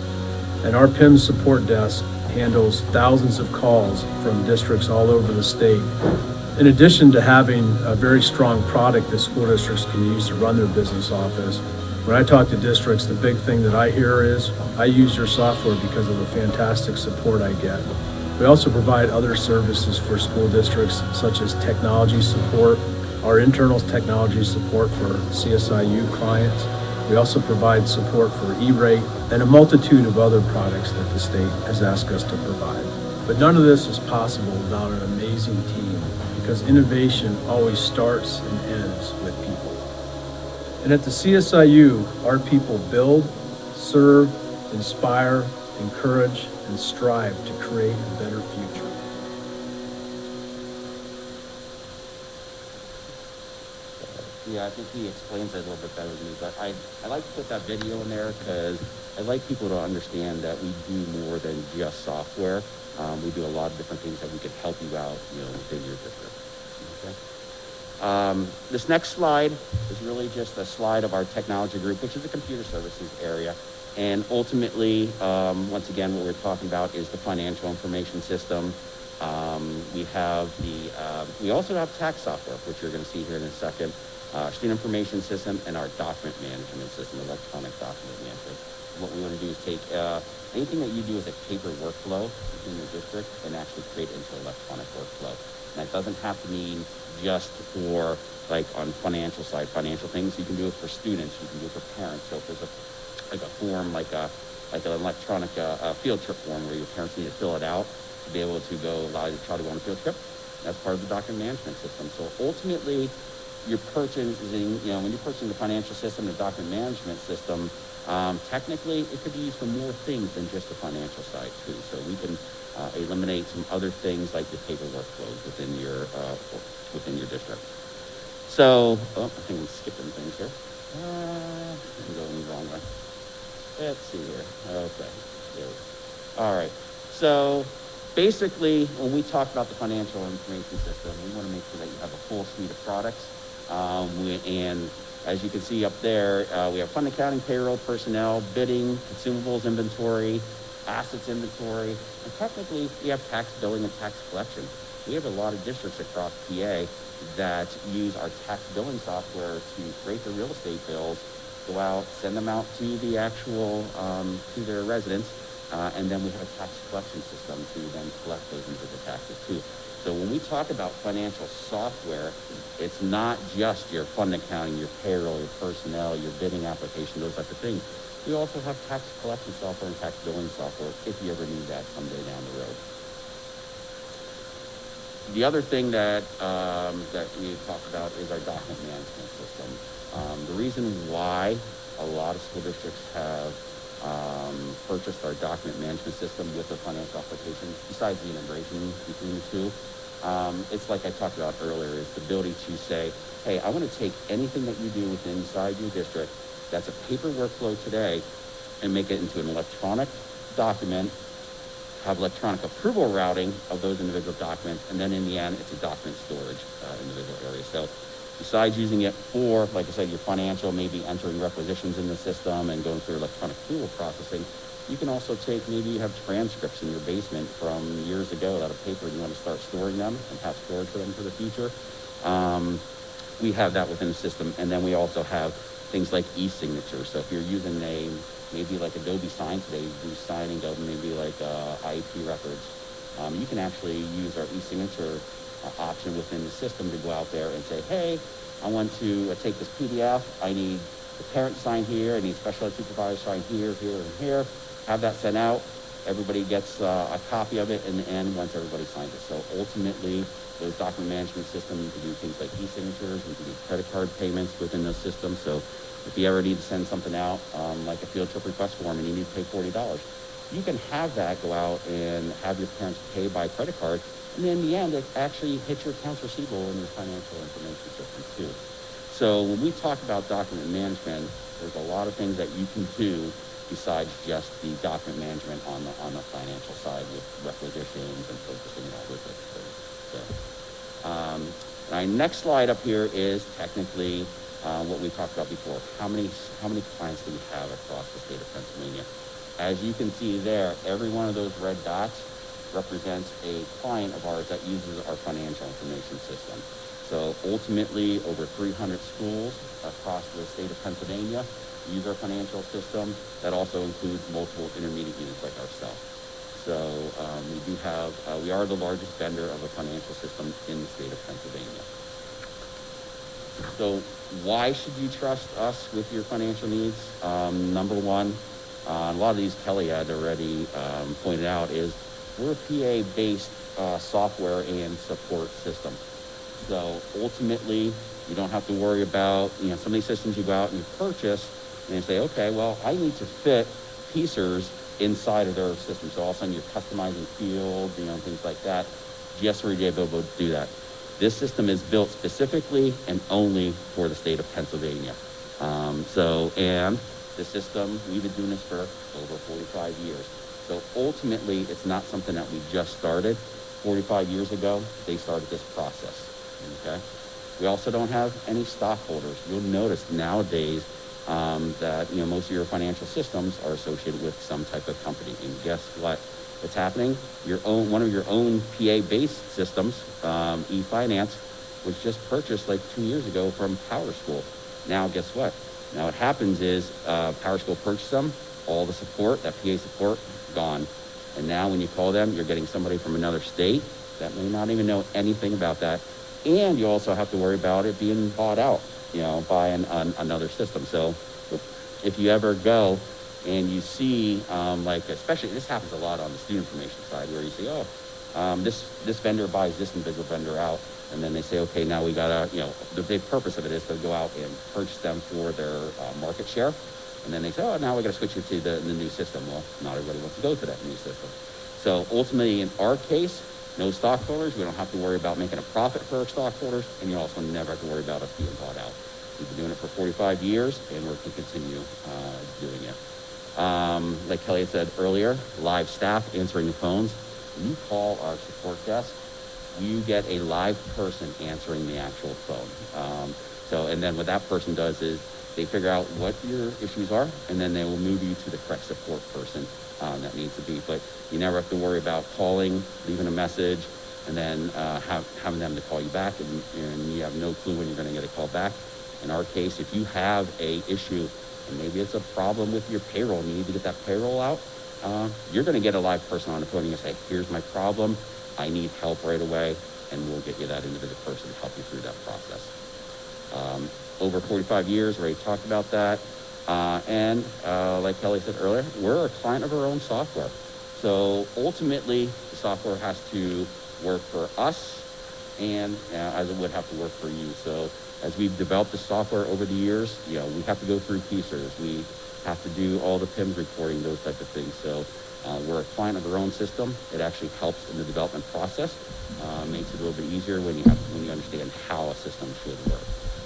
H: And our PIMS support desk handles thousands of calls from districts all over the state. In addition to having a very strong product that school districts can use to run their business office, when I talk to districts, the big thing that I hear is, I use your software because of the fantastic support I get. We also provide other services for school districts, such as technology support, our internal technology support for CSIU clients. We also provide support for E-rate and a multitude of other products that the state has asked us to provide. But none of this is possible without an amazing team, because innovation always starts and ends with people. And at the CSIU, our people build, serve, inspire, encourage, and strive to create a better future.
G: Yeah, I think he explains it a little bit better than me, but I like to put that video in there because I'd like people to understand that we do more than just software. We do a lot of different things that we could help you out, within your district. Okay. This next slide is really just a slide of our technology group, which is the computer services area. And ultimately, once again, what we're talking about is the financial information system. We also have tax software, which you're going to see here in a second. Student information system and our document management system, electronic document management. What we want to do is take anything that you do as a paper workflow in your district and actually create it into electronic workflow. And that doesn't have to mean just for on financial side, financial things. You can do it for students. You can do it for parents. So if there's a form like an electronic field trip form where your parents need to fill it out to be able to allow your child to go on a field trip, that's part of the document management system. So ultimately, you're purchasing, when you're purchasing the financial system, the document management system, technically it could be used for more things than just the financial side too. So we can eliminate some other things like the paper workflows within your district. So, I think I'm skipping things here. I'm going the wrong way. Let's see here. Okay, there we go. All right. So basically, when we talk about the financial information system, we want to make sure that you have a full suite of products. And as you can see up there, we have fund accounting, payroll, personnel, bidding, consumables inventory, assets inventory, and technically we have tax billing and tax collection. We have a lot of districts across PA that use our tax billing software to create their real estate bills, go out, send them out to the actual, to their residents, and then we have a tax collection system to then collect those individual taxes too. So when we talk about financial software, it's not just your fund accounting, your payroll, your personnel, your bidding application, those types of things. We also have tax collection software and tax billing software if you ever need that someday down the road. The other thing that we talk about is our document management system. The reason why a lot of school districts have purchased our document management system with the financial application, besides the integration between the two. It's like I talked about earlier, is the ability to say, hey, I want to take anything that you do within inside your district that's a paper workflow today and make it into an electronic document, have electronic approval routing of those individual documents, and then in the end, it's a document storage individual area. So besides using it for, like I said, your financial, maybe entering requisitions in the system and going through electronic approval processing, you can also take, maybe you have transcripts in your basement from years ago out of paper and you want to start storing them and have storage for them for the future. We have that within the system. And then we also have things like e-signature. So if you're using maybe like Adobe Sign today, do signing of maybe like IEP records, you can actually use our e-signature option within the system to go out there and say, hey, I want to take this PDF. I need the parent sign here. I need special ed supervisor sign here, here, and here. Have that sent out. Everybody gets a copy of it in the end once everybody signs it. So ultimately, those document management systems, you can do things like e-signatures. You can do credit card payments within those systems. So if you ever need to send something out, like a field trip request form, and you need to pay $40, you can have that go out and have your parents pay by credit card. And in the end, it actually hits your accounts receivable in your financial information system too. So when we talk about document management, there's a lot of things that you can do besides just the document management on the financial side with requisitions and purchasing and all those other things. So, my next slide up here is technically what we talked about before. How many clients do we have across the state of Pennsylvania? As you can see there, every one of those red dots represents a client of ours that uses our financial information system. So ultimately, over 300 schools across the state of Pennsylvania use our financial system. That also includes multiple intermediate units like ourselves. So we are the largest vendor of a financial system in the state of Pennsylvania. So why should you trust us with your financial needs? Number one, a lot of these Kelly had already pointed out, is we're a PA-based software and support system. So ultimately, you don't have to worry about, some of these systems you go out and you purchase, and you say, okay, well, I need to fit piecers inside of their system. So all of a sudden you're customizing fields, things like that, just for you to be able to do that. This system is built specifically and only for the state of Pennsylvania. And the system, we've been doing this for over 45 years. So ultimately, it's not something that we just started. 45 years ago, they started this process, okay? We also don't have any stockholders. You'll notice nowadays that, most of your financial systems are associated with some type of company. And guess what? What's happening? One of your own PA-based systems, eFinance, was just purchased like 2 years ago from Power School. Now, guess what? Now what happens is Power School purchased them, all the support, that PA support, gone. And now when you call them, you're getting somebody from another state that may not even know anything about that. And you also have to worry about it being bought out, by another system. So if you ever go and you see, especially, this happens a lot on the student information side, where you see, this vendor buys this individual vendor out, and then they say, okay, now we gotta, the big purpose of it is to go out and purchase them for their market share. And then they say, now we gotta switch it to the new system. Well, not everybody wants to go to that new system. So ultimately, in our case, no stockholders. We don't have to worry about making a profit for our stockholders, and you also never have to worry about us being bought out. We've been doing it for 45 years, and we're going to continue doing it. Like Kelly had said earlier, live staff answering the phones. When you call our support desk, you get a live person answering the actual phone. And then what that person does is they figure out what your issues are, and then they will move you to the correct support person that needs to be. But you never have to worry about calling, leaving a message, and then having them to call you back, and you have no clue when you're going to get a call back. In our case, if you have a issue, and maybe it's a problem with your payroll, and you need to get that payroll out, you're going to get a live person on the phone, and you say, here's my problem, I need help right away, and we'll get you that individual person to help you through that process. Over 45 years, we already talked about that. And like Kelly said earlier, we're a client of our own software. So ultimately, the software has to work for us, and as it would have to work for you. So as we've developed the software over the years, we have to go through piecers. We have to do all the PIMS reporting, those type of things. So we're a client of our own system. It actually helps in the development process, makes it a little bit easier when you understand how a system should work.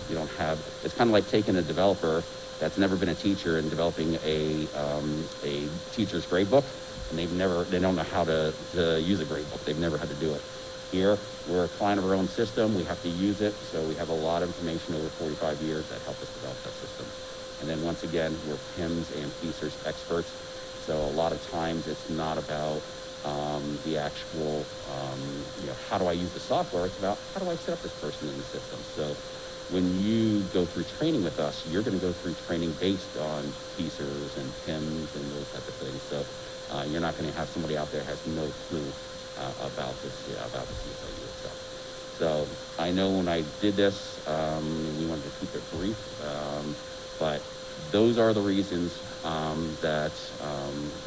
G: You don't have, it's kind of like taking a developer that's never been a teacher and developing a teacher's grade book, and they don't know how to use a grade book. They've never had to do it. Here, we're a client of our own system. We have to use it, so we have a lot of information over 45 years that help us develop that system. And then once again, we're PIMS and PSERS experts, so a lot of times it's not about the actual, how do I use the software? It's about how do I set up this person in the system. So when you go through training with us, you're going to go through training based on PSERS and PIMS and those type of things. So you're not going to have somebody out there who has no clue about the CSIU itself. So I know when I did this, we wanted to keep it brief, but those are the reasons that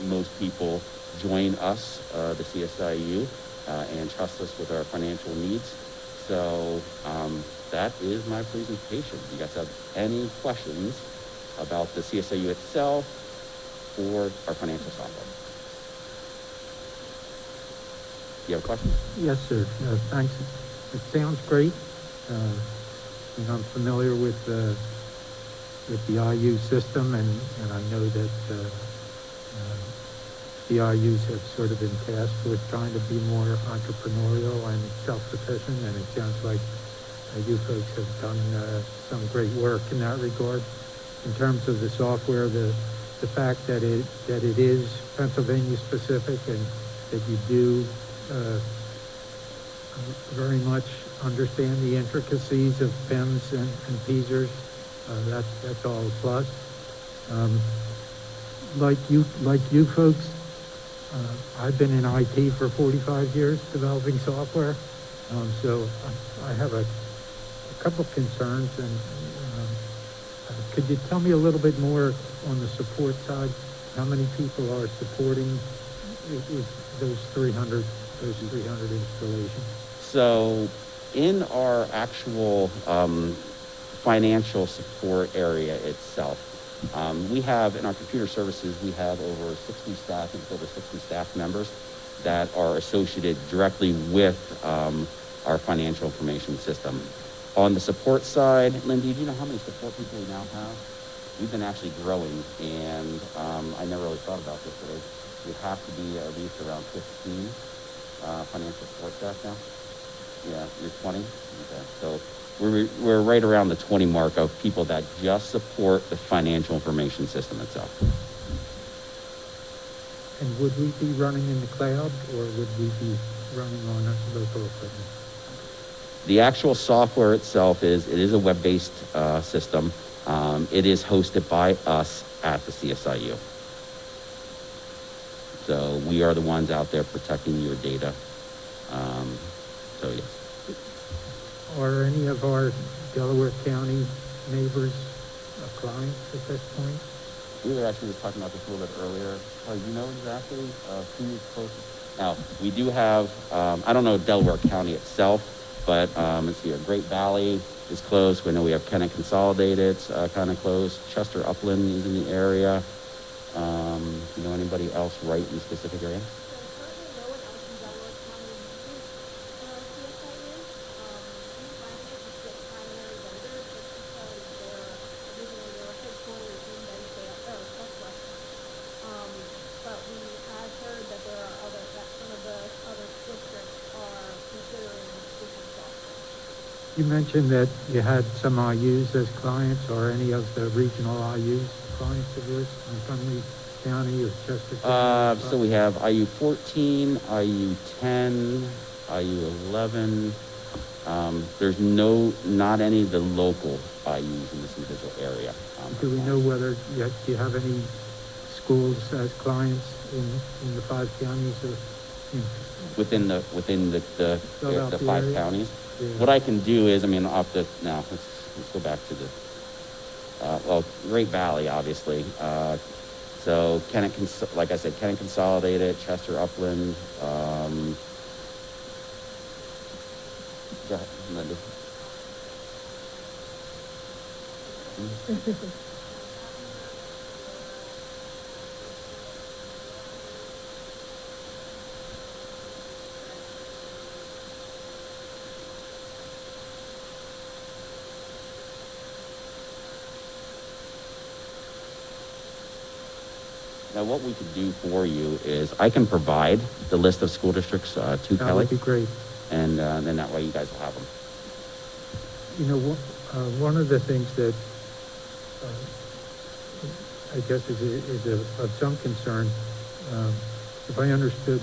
G: most people join us, the CSIU, and trust us with our financial needs. So that is my presentation. Do you guys have any questions about the CSIU itself or our financial software? You have a question?
I: Yes, sir. Thanks. It sounds great. I'm familiar with the IU system, and I know that the IUs have sort of been tasked with trying to be more entrepreneurial and self-sufficient, and it sounds like you folks have done some great work in that regard. In terms of the software, the fact that it is Pennsylvania specific and that you do very much understand the intricacies of PIMS and PSERS. That's all a plus. Like you folks, I've been in IT for 45 years developing software, so I have a couple of concerns. And could you tell me a little bit more on the support side? How many people are supporting those 300 installations?
G: So in our actual financial support area itself, we have, in our computer services, we have over 60 staff, and over 60 staff members that are associated directly with our financial information system. On the support side, Lyndi, do you know how many support people we now have? We've been actually growing, and I never really thought about this, but we have to be at least around 15 financial support staff now. Yeah, you're 20? Okay, so we're right around the 20 mark of people that just support the financial information system itself.
I: And would we be running in the cloud, or would we be running on local equipment?
G: The actual software itself is a web-based system. It is hosted by us at the CSIU. So we are the ones out there protecting your data. So yes.
I: Are any of our Delaware County neighbors clients at this point?
G: We were actually just talking about this a little bit earlier. Oh, you know exactly who is closest? Now, we do have, I don't know Delaware County itself, but let's see, Great Valley is close. We know we have Kennett Consolidated, kind of close. Chester Upland is in the area. You know anybody else right in the specific area?
I: You mentioned that you had some IUs as clients, or any of the regional IUs clients of yours, Montgomery County or Chester County?
G: So we have IU 14, IU 10, IU 11. There's not any of the local IUs in this individual area.
I: Do we know whether you have any schools as clients in the 5 counties or
G: within the 5 counties?
I: Yeah.
G: What I can do is, let's go back to the, Great Valley, obviously. So Kennett, like I said, Kennett Consolidated, Chester Upland. Go ahead, Lyndi. Now, what we could do for you is I can provide the list of school districts to
I: That
G: Kelly,
I: would be great.
G: and then that way you guys will have them.
I: You know, one of the things that I guess is of some concern, if I understood,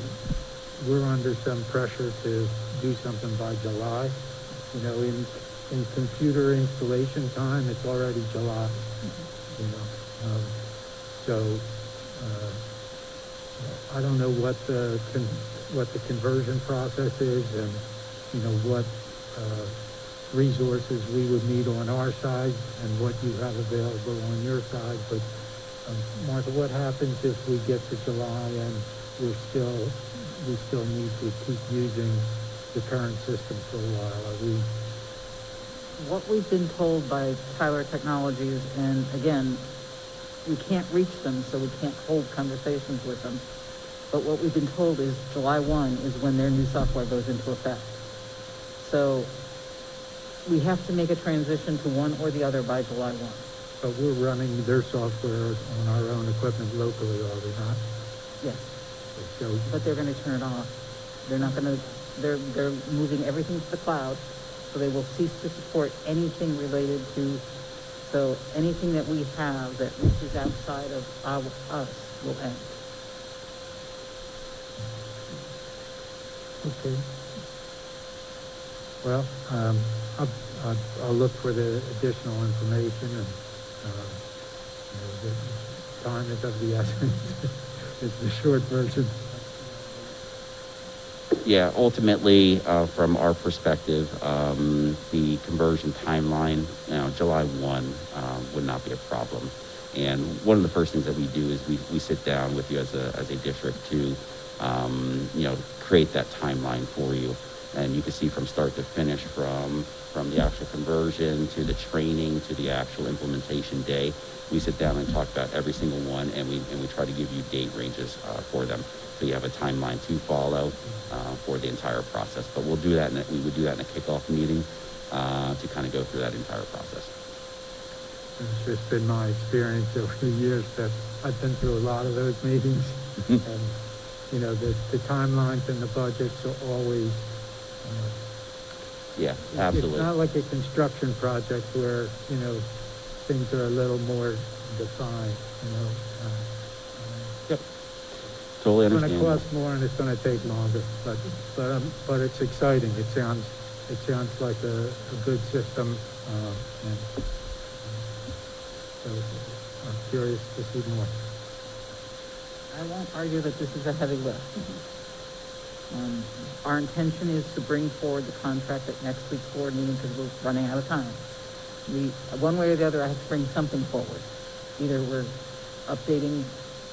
I: we're under some pressure to do something by July. You know, in computer installation time, it's already July. You know, so I don't know what the conversion process is, and you know what resources we would need on our side and what you have available on your side. But Martha, what happens if we get to July and we still need to keep using the current system for a while? Are we?
B: What we've been told by Tyler Technologies, and again, we can't reach them, so we can't hold conversations with them. But what we've been told is July 1 is when their new software goes into effect. So we have to make a transition to one or the other by July 1.
I: But we're running their software on our own equipment locally, are we not?
B: Yes,
I: So,
B: but they're going to turn it off. They're not going to, they're moving everything to the cloud, so they will cease to support anything related to, so anything that we have that reaches outside of us will end.
I: okay. Well, I'll look for the additional information, and you know, the time is of the essence. It's the short version.
G: Yeah, ultimately, from our perspective, the conversion timeline, July 1 would not be a problem. And one of the first things that we do is we sit down with you as a district to, create that timeline for you. And you can see from start to finish, from the actual conversion to the training to the actual implementation day. We sit down and talk about every single one, and we try to give you date ranges for them, so you have a timeline to follow for the entire process. But we'll do that, we would do that in a kickoff meeting to kind of go through that entire process.
I: It's just been my experience over the years that I've been through a lot of those meetings, and you know, the timelines and the budgets are always.
G: Yeah, absolutely.
I: It's not like a construction project where, you know, things are a little more defined, you know.
G: Yep. Totally understand.
I: It's going to cost more and it's going to take longer, but it's exciting. It sounds like a good system, and so I'm curious to see more.
B: I won't argue that this is a heavy lift. Our intention is to bring forward the contract at next week's board meeting because we're running out of time. One way or the other, I have to bring something forward. Either we're updating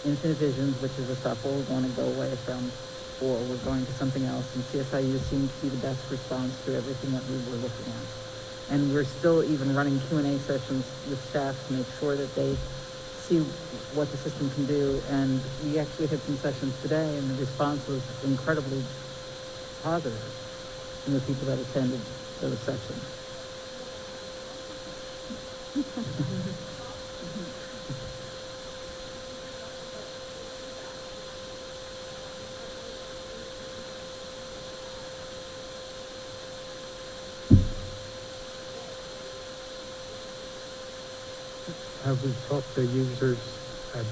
B: Infinite Visions, which is the software we want to go away from, or we're going to something else. And CSIU seemed to be the best response to everything that we were looking at. And we're still even running Q&A sessions with staff to make sure that they see what the system can do. And we actually had some sessions today, and the response was incredibly positive from the people that attended those sessions.
I: Have we talked to users at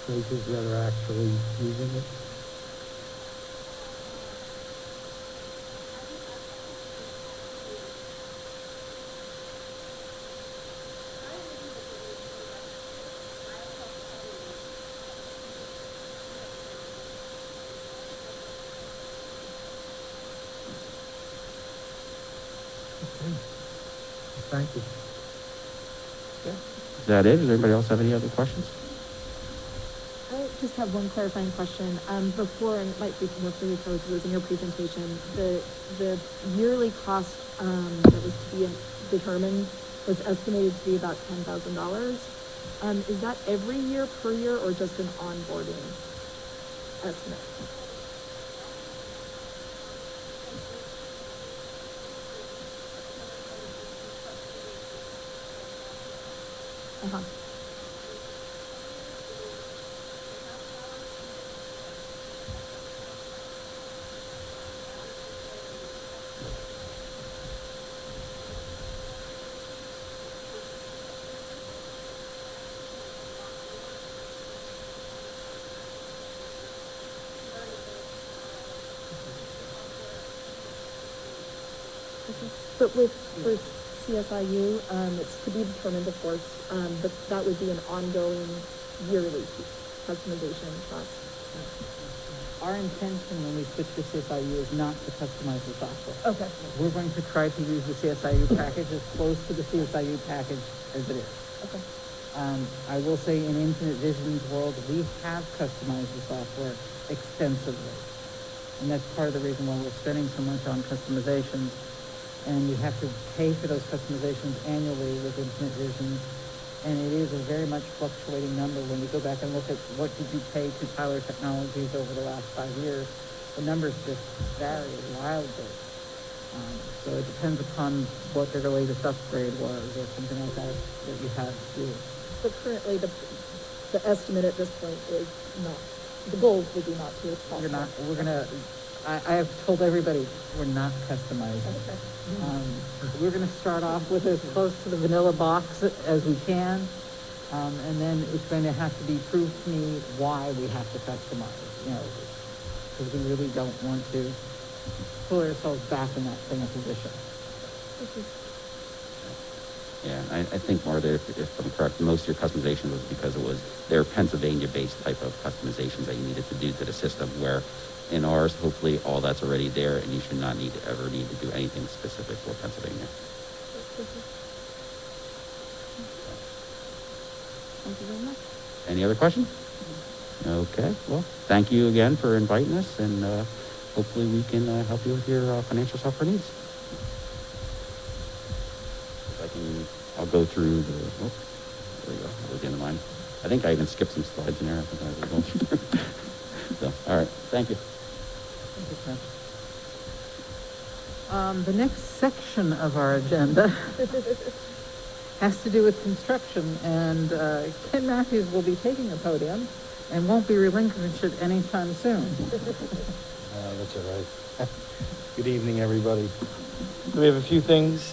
I: places that are actually using it? Okay. Thank you.
G: Is that it? Does anybody else have any other questions?
J: I just have one clarifying question. Before, and it might be more for you, Kelly, because it was in your presentation, the yearly cost that was to be determined was estimated to be about $10,000. Is that every year, per year, or just an onboarding estimate? But for CSIU, it's to be determined, of course, but that would be an ongoing yearly customization cost.
B: Our intention when we switch to CSIU is not to customize the software.
J: Okay.
B: We're going to try to use the CSIU package as close to the CSIU package as it is.
J: Okay.
B: I will say in Infinite Vision's world, we have customized the software extensively. And that's part of the reason why we're spending so much on customizations. And you have to pay for those customizations annually with Infinite Vision. And it is a very much fluctuating number. When you go back and look at what did you pay to Tyler Technologies over the last 5 years, the numbers just vary wildly. So it depends upon what their latest upgrade was or something like that that you have to do.
J: So currently, the estimate at this point is not, the goal would be not to.
B: I have told everybody, we're not customizing.
J: Okay.
B: We're gonna start off with as close to the vanilla box as we can, and then it's going to have to be proved to me why we have to customize, because we really don't want to pull ourselves back in that same position.
G: Yeah, I think, Martha, if I'm correct, most of your customization was because it was their Pennsylvania-based type of customizations that you needed to do to the system, where in ours, hopefully, all that's already there, and you should not ever need to do anything specific for Pennsylvania.
A: Thank you very much.
G: Any other questions? Okay, well, thank you again for inviting us, and hopefully we can help you with your financial software needs. I'll go through the, there we go, that was the end of mine. I think I even skipped some slides in there. I think I was going through. So, all right, thank you.
B: The next section of our agenda has to do with construction, and Ken Matthews will be taking the podium and won't be relinquished it anytime soon.
K: That's all right. Good evening, everybody. We have a few things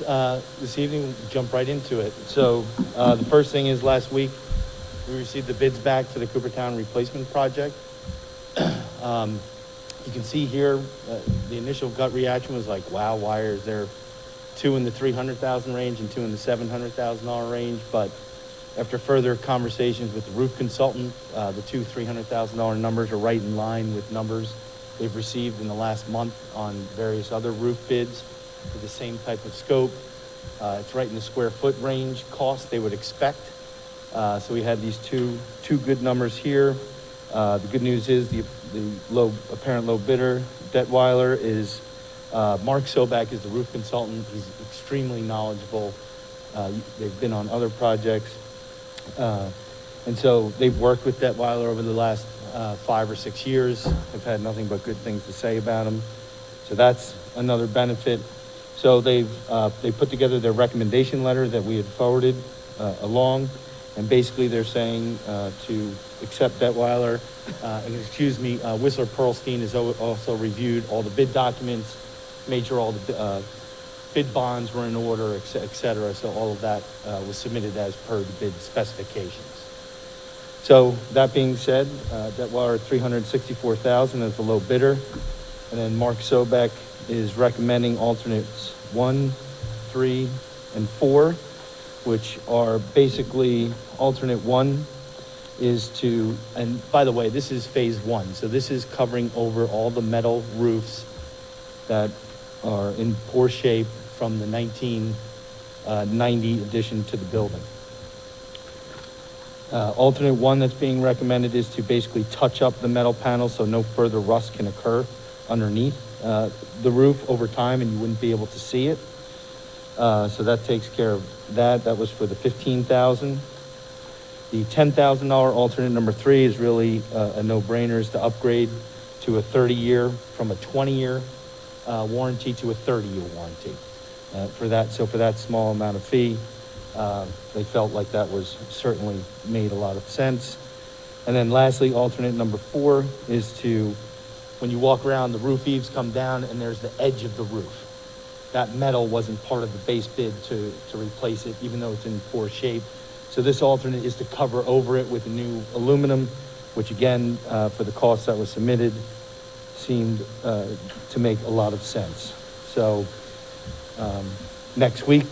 K: this evening. We'll jump right into it. So the first thing is, last week we received the bids back to the Coopertown replacement project. You can see here the initial gut reaction was like, wow, why is there 2 in the $300,000 range and 2 in the $700,000 range? But after further conversations with the roof consultant, the 2 $300,000 numbers are right in line with numbers they've received in the last month on various other roof bids for the same type of scope. It's right in the square foot range cost they would expect. So we had these two good numbers here. The good news is the apparent low bidder, Detweiler, is Mark Sobak is the roof consultant. He's extremely knowledgeable. They've been on other projects. And so they've worked with Detweiler over the last 5 or 6 years. I've had nothing but good things to say about him. So that's another benefit. So they put together their recommendation letter that we had forwarded along. And basically they're saying to accept Detweiler. And excuse me, Whistler Pearlstein has also reviewed all the bid documents, made sure all the bid bonds were in order, et cetera. So all of that was submitted as per the bid specifications. So that being said, Detweiler $364,000 as the low bidder. And then Mark Sobek is recommending alternates 1, 3, and 4, which are basically alternate 1 is to, and by the way, this is phase 1. So this is covering over all the metal roofs that are in poor shape from the 1990 addition to the building. Alternate 1 that's being recommended is to basically touch up the metal panels so no further rust can occur underneath the roof over time, and you wouldn't be able to see it. So that takes care of that. That was for the $15,000. The $10,000 alternate number 3 is really a no-brainer, is to upgrade to a 30-year from a 20-year warranty to a 30-year warranty. For that small amount of fee, they felt like that was certainly made a lot of sense. And then lastly, alternate number 4 is to, when you walk around, the roof eaves come down and there's the edge of the roof. That metal wasn't part of the base bid to replace it, even though it's in poor shape. So this alternate is to cover over it with a new aluminum, which again, for the cost that was submitted, seemed to make a lot of sense. So Next week,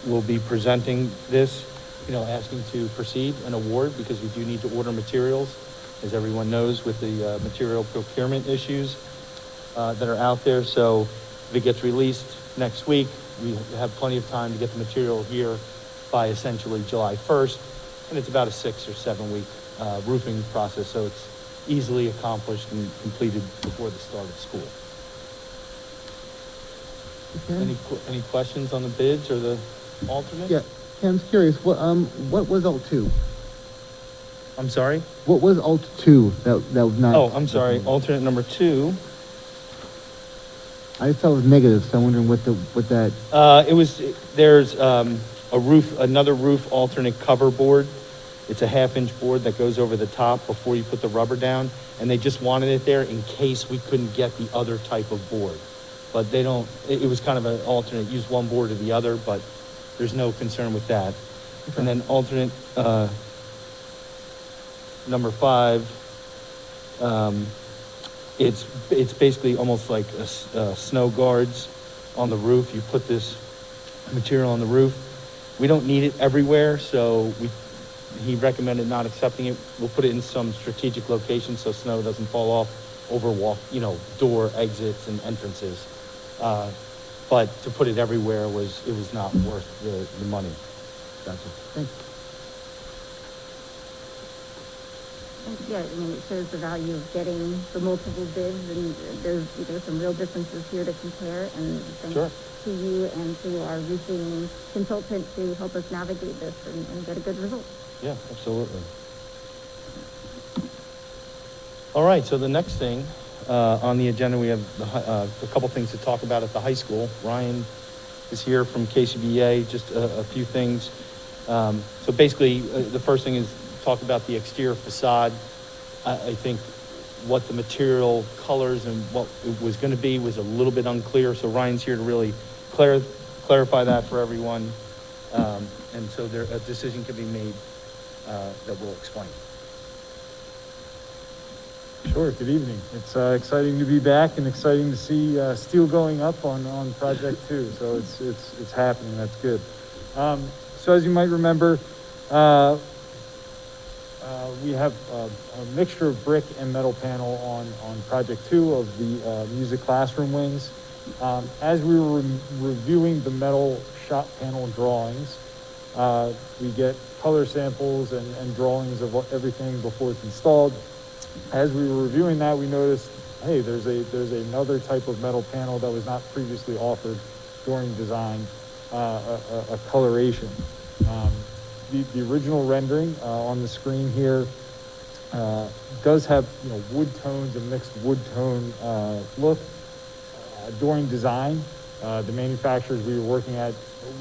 K: we'll be presenting this, asking to proceed an award because we do need to order materials, as everyone knows, with the material procurement issues that are out there. So if it gets released next week, we have plenty of time to get the material here by essentially July 1st, and it's about a 6 or 7 week roofing process, so it's easily accomplished and completed before the start of school.
D: Okay.
K: Any questions on the bids or the alternate?
D: Yeah, I'm curious, what was alt 2?
K: I'm sorry?
D: What was alt 2 that was not?
K: Oh, I'm sorry, alternate number 2.
D: I thought it was negative, so I'm wondering what that.
K: There's another roof alternate cover board. It's a 1/2-inch board that goes over the top before you put the rubber down, and they just wanted it there in case we couldn't get the other type of board. But they don't, it was kind of an alternate, use one board or the other, but there's no concern with that. Okay. And then alternate number 5, it's basically almost like snow guards on the roof. You put this material on the roof. We don't need it everywhere, so he recommended not accepting it. We'll put it in some strategic location so snow doesn't fall off over door exits and entrances. But to put it everywhere it was not worth the money.
D: Gotcha. Thanks.
A: Yeah, I mean, it shows the value of getting the multiple bids, and there's some real differences here to compare, and thanks to you and to our roofing consultant to help us navigate this and get a good result.
K: Yeah, absolutely. All right, so the next thing on the agenda, we have a couple things to talk about at the high school. Ryan is here from KCBA, just a few things. So basically, the first thing is talk about the exterior facade. I think what the material colors and what it was going to be was a little bit unclear, so Ryan's here to really clarify that for everyone, and so a decision can be made that we'll explain.
L: Sure, good evening. It's exciting to be back and exciting to see steel going up on Project 2, so it's happening, that's good. So as you might remember, we have a mixture of brick and metal panel on Project 2 of the music classroom wings. As we were reviewing the metal shop panel drawings, we get color samples and drawings of everything before it's installed. As we were reviewing that, we noticed, hey, there's another type of metal panel that was not previously offered during design, a coloration. The original rendering on the screen here does have wood tones, a mixed wood tone look. During design, the manufacturers we were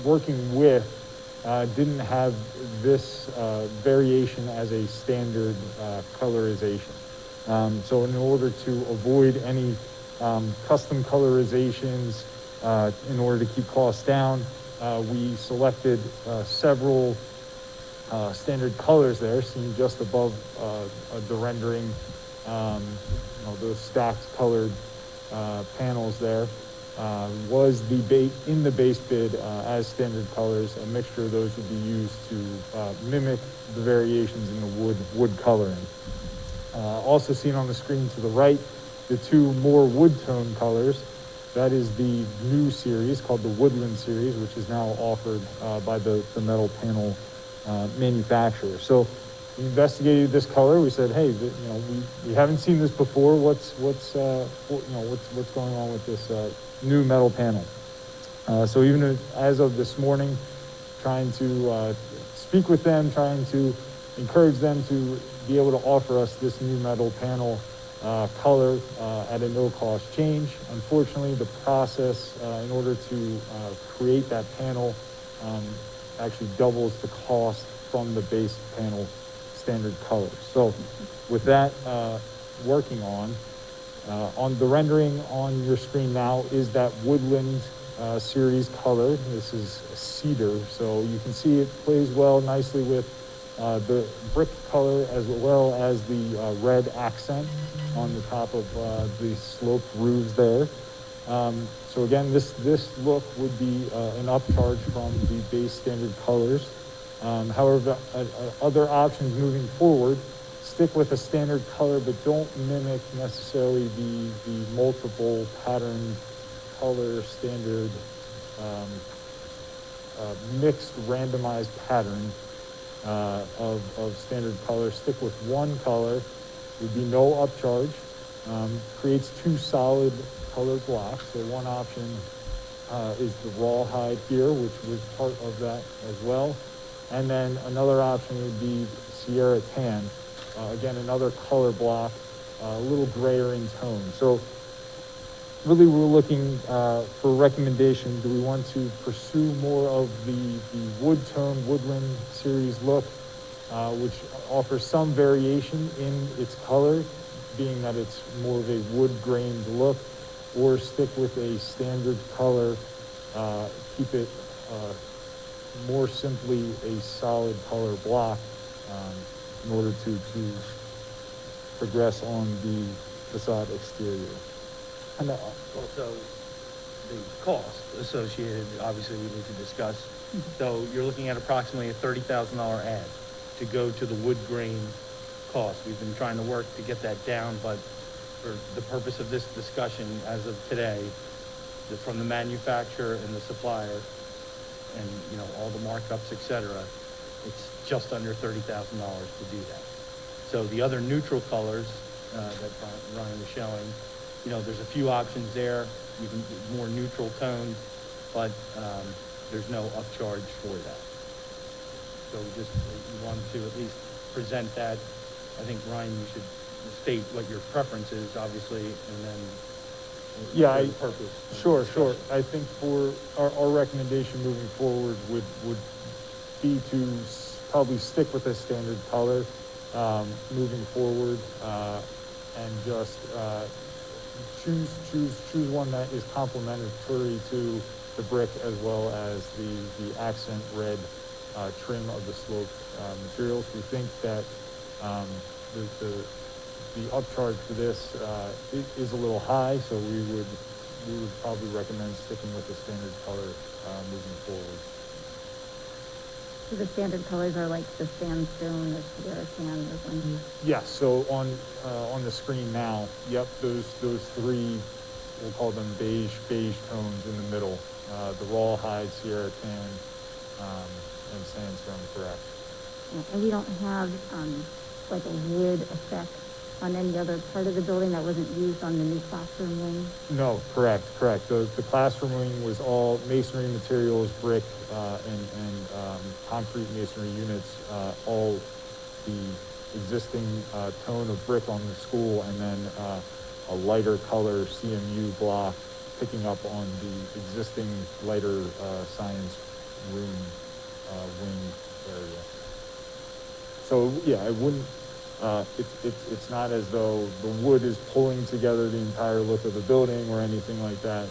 L: working with didn't have this variation as a standard colorization. So in order to avoid any custom colorizations, in order to keep costs down, we selected several standard colors there, seen just above the rendering, those stacked colored panels there. Was in the base bid as standard colors. A mixture of those would be used to mimic the variations in the wood coloring. Also seen on the screen to the right, the two more wood tone colors. That is the new series called the Woodland series, which is now offered by the metal panel manufacturer. So we investigated this color. We said, hey, we haven't seen this before. What's going on with this new metal panel? So even as of this morning, trying to speak with them, trying to encourage them to be able to offer us this new metal panel color at a no-cost change. Unfortunately, the process in order to create that panel actually doubles the cost from the base panel standard colors. So with that working on the rendering on your screen now is that Woodland series color. This is a cedar, so you can see it plays well nicely with the brick color as well as the red accent on the top of the sloped roofs there. So again, this look would be an upcharge from the base standard colors. However, other options moving forward, stick with a standard color, but don't mimic necessarily the multiple pattern color standard mixed randomized pattern of standard color. Stick with one color, would be no upcharge. Creates two solid color blocks. So one option is the rawhide here, which was part of that as well. And then another option would be Sierra Tan. Again, another color block, a little grayer in tone. So really we're looking for a recommendation. Do we want to pursue more of the wood tone, woodland series look, which offers some variation in its color, being that it's more of a wood-grained look, or stick with a standard color, keep it more simply a solid color block in order to progress on the facade exterior. And
K: Also, the cost associated, obviously we need to discuss. So you're looking at approximately a $30,000 add to go to the wood grain cost. We've been trying to work to get that down, but for the purpose of this discussion as of today, from the manufacturer and the supplier, and you know, all the markups, etc., it's just under $30,000 to do that. So the other neutral colors that Ryan was showing, you know, there's a few options there. You can more neutral tones, but there's no upcharge for that. So we wanted to at least present that. I think, Ryan, you should state what your preference is, obviously, and then
L: yeah,
K: purpose.
L: Sure. I think for our recommendation moving forward would be to probably stick with a standard color moving forward, and just choose one that is complementary to the brick as well as the accent red trim of the sloped materials. We think that the upcharge for this is a little high, so we would probably recommend sticking with the standard color moving forward.
A: So the standard colors are like the sandstone or Sierra Tan or something?
L: Yes, so on the screen now, yep, those three, we'll call them beige tones in the middle. The rawhide, Sierra Tan, and sandstone, correct.
A: Yeah, and we don't have like a wood effect on any other part of the building that wasn't used on the new classroom wing?
L: No, correct. The classroom wing was all masonry materials, brick, and concrete masonry units, all the existing tone of brick on the school, and then a lighter color CMU block picking up on the existing lighter science room wing area. So yeah, I wouldn't. It's not as though the wood is pulling together the entire look of the building or anything like that.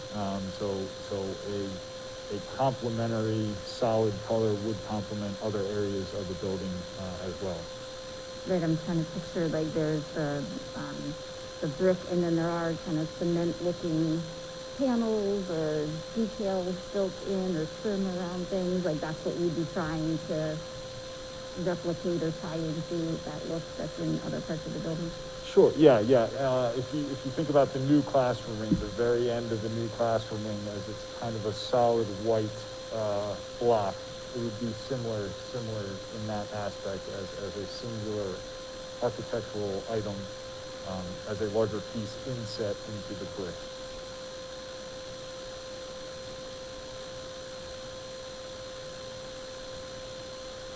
L: So a complementary solid color would complement other areas of the building as well.
A: Right, I'm trying to picture like there's the brick, and then there are kind of cement-looking panels or details built in or trim around things. Like that's what we'd be trying to replicate or tie into that look that's in other parts of the building.
L: Sure, yeah. If you think about the new classroom wing, the very end of the new classroom wing, as it's kind of a solid white block, it would be similar in that aspect as a singular architectural item, as a larger piece inset into the brick.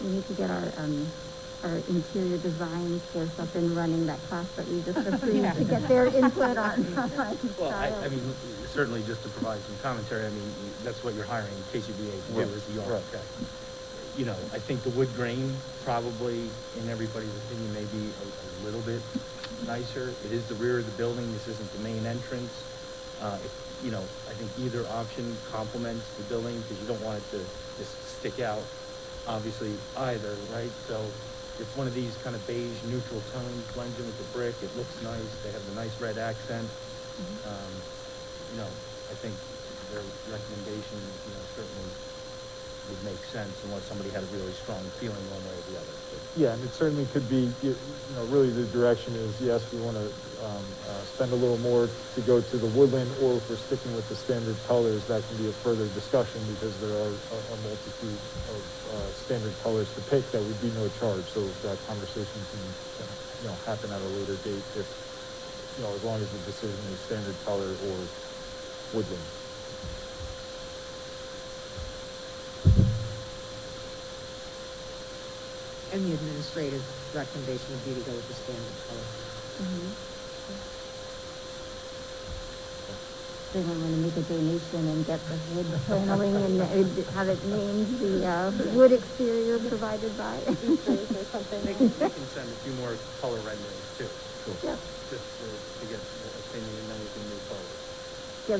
A: We need to get our interior design course up and running, that class that we just approved, to get their input on.
K: Well, I mean, certainly just to provide some commentary, I mean, that's what you're hiring KCBA to do is the architect. You know, I think the wood grain probably, in everybody's opinion, may be a little bit nicer. It is the rear of the building. This isn't the main entrance. You know, I think either option complements the building because you don't want it to just stick out. Obviously either, right? So if one of these kind of beige neutral tones blends in with the brick, it looks nice. They have the nice red accent. You know, I think their recommendation, certainly would make sense unless somebody had a really strong feeling one way or the other. But
L: Yeah, and it certainly could be, really the direction is, yes, we want to spend a little more to go to the woodland, or if we're sticking with the standard colors, that can be a further discussion because there are a multitude of standard colors to pick that would be no charge. So that conversation can, happen at a later date if, as long as the decision is standard color or woodland.
M: And the administrative recommendation would be to go with the standard color.
A: They don't want to make a donation and get the wood paneling and have it named the wood exterior provided by.
F: Or something.
C: They can send a few more color renderings too.
A: Yeah.
C: Just to get the opinion, and then we can move forward.
A: Yeah,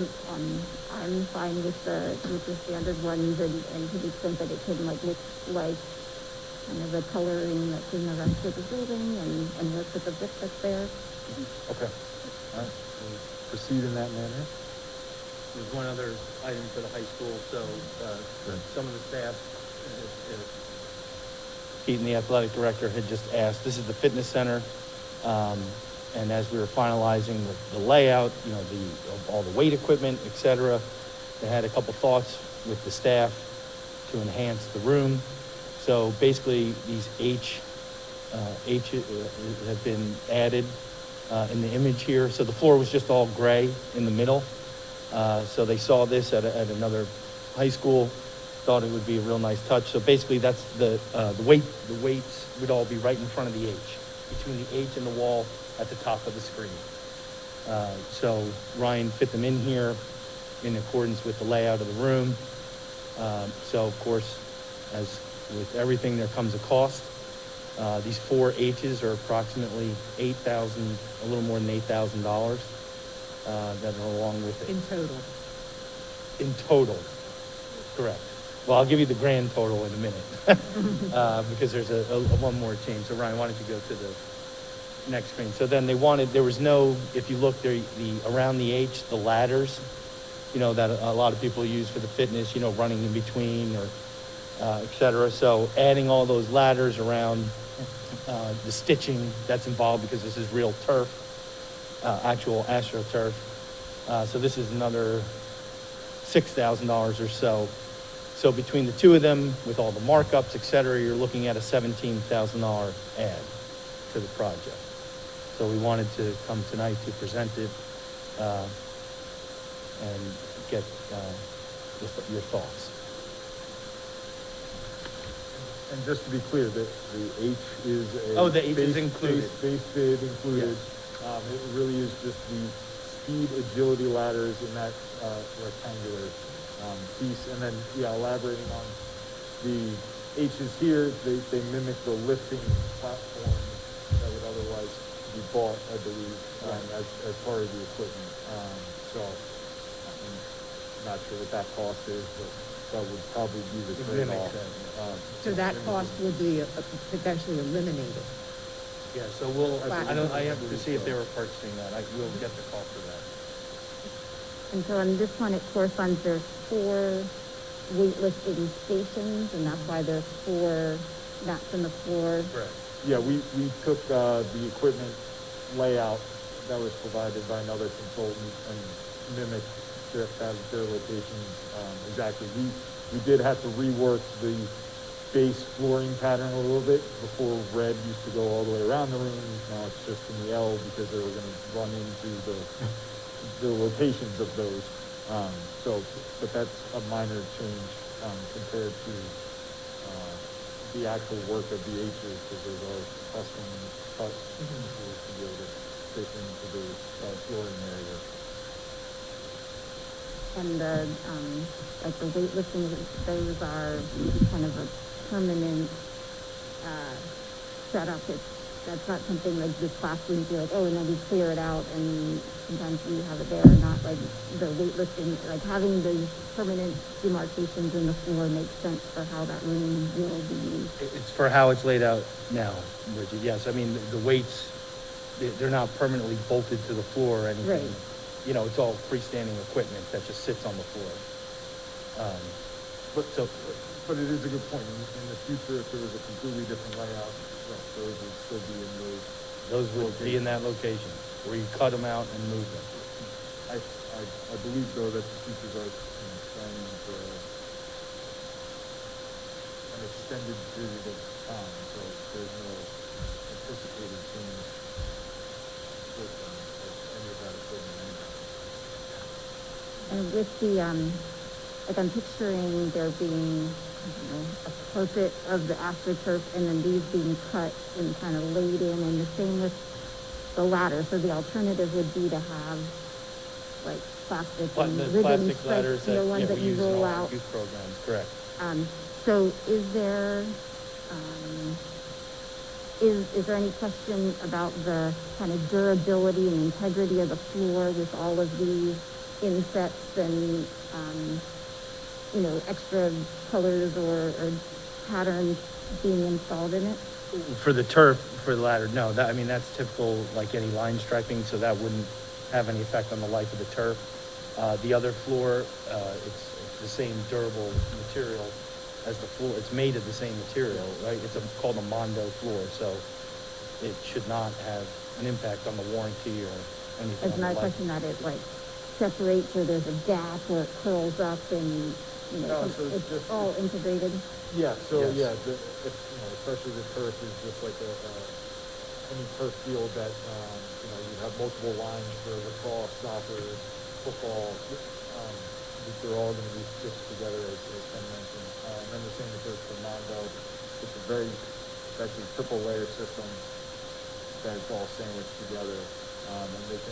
A: I'm fine with the standard ones, and to the extent that it can look like kind of the coloring that's in the rest of the building and work with the brick that's there.
L: Okay. All right. We'll proceed in that manner.
K: there's one other item for the high school, so, some of the staff, Keaton, the athletic director, had just asked, this is the fitness center, and as we were finalizing the layout, all the weight equipment, et cetera, they had a couple thoughts with the staff to enhance the room. So basically, these H have been added in the image here. So the floor was just all gray in the middle. So they saw this at another high school, thought it would be a real nice touch. So basically, that's the weights would all be right in front of the H, between the H and the wall at the top of the screen. So Ryan fit them in here in accordance with the layout of the room. So of course, as with everything, there comes a cost. These 4 H's are approximately $8,000, a little more than $8,000 that are along with it.
M: In total.
K: In total, correct. Well, I'll give you the grand total in a minute because there's a one more change. So Ryan, why don't you go to the next screen? So then there was no, if you look there, around the H, the ladders, that a lot of people use for the fitness, running in between or et cetera. So adding all those ladders around the stitching that's involved, because this is real turf, actual AstroTurf. So this is another $6,000 or so. So between the two of them, with all the markups, et cetera, you're looking at a $17,000 add to the project. So we wanted to come tonight to present it and get your thoughts.
L: And just to be clear, the H is
K: the H is included.
L: Base bid included.
K: Yes.
L: It really is just the speed agility ladders in that rectangular piece. And then, elaborating on the H's here, they mimic the lifting platform that would otherwise be bought, I believe, as part of the equipment. So I'm not sure what that cost is, but that would probably be the trade-off.
M: So that cost would be potentially eliminated.
K: Yeah, so I have to see if they were purchasing that. We'll get the cost of that.
A: And so on this one, it corresponds, there's 4 weightlifting stations, and that's why there's 4 mats on the floor.
K: Correct.
L: Yeah, we took the equipment layout that was provided by another consultant and mimicked their locations exactly. We did have to rework the base flooring pattern a little bit. Before, red used to go all the way around the room. Now it's just in the L because they were going to run into the locations of those. But that's a minor change compared to the actual work of the H's, because those are custom cut to be able to fit into the flooring area.
A: And the weightlifting, those are kind of a permanent setup. That's not something like this classroom, you're like, and then we clear it out, and sometimes we have it there, not like the weightlifting, like having those permanent demarcations in the floor makes sense for how that room will be used.
K: It's for how it's laid out now, Bridget. Yes, I mean, the weights, they're not permanently bolted to the floor or anything.
A: Right.
K: you know, it's all freestanding equipment that just sits on the floor.
L: But it is a good point. In the future, if there was a completely different layout, right, those would still be in those.
K: Those would be in that location, where you cut them out and move them.
L: I believe though that the teachers are, planning for an extended period of time, so there's no anticipated change with any of that equipment anyway.
A: And with the, like I'm picturing there being, a carpet of the AstroTurf and then these being cut and kind of laid in, and the same with the ladder. So the alternative would be to have like plastic and
K: The
A: ribbon
K: plastic
A: stripes,
K: ladders that,
A: ones
K: yeah,
A: that
K: we
A: you
K: use in
A: roll
K: all our
A: out.
K: youth programs, correct.
A: So is there, is there any question about the kind of durability and integrity of the floor with all of these insets and, extra colors or patterns being installed in it?
K: For the turf, for the ladder, no, that's typical, like any line striping, so that wouldn't have any effect on the life of the turf. The other floor, it's the same durable material as the floor. It's made of the same material, right? It's called a Mondo floor, so it should not have an impact on the warranty or anything.
A: It's not a question that it like separates or there's a gap or it curls up and,
L: No, so it's just-
A: all integrated.
L: Yeah, so
K: Yes.
L: especially the turf is just like any turf field that, you have multiple lines for lacrosse, soccer, football, they're all gonna be stitched together as Ken mentioned. And then the same goes for Mondo. It's it's actually a triple layer system that's all sandwiched together. And they can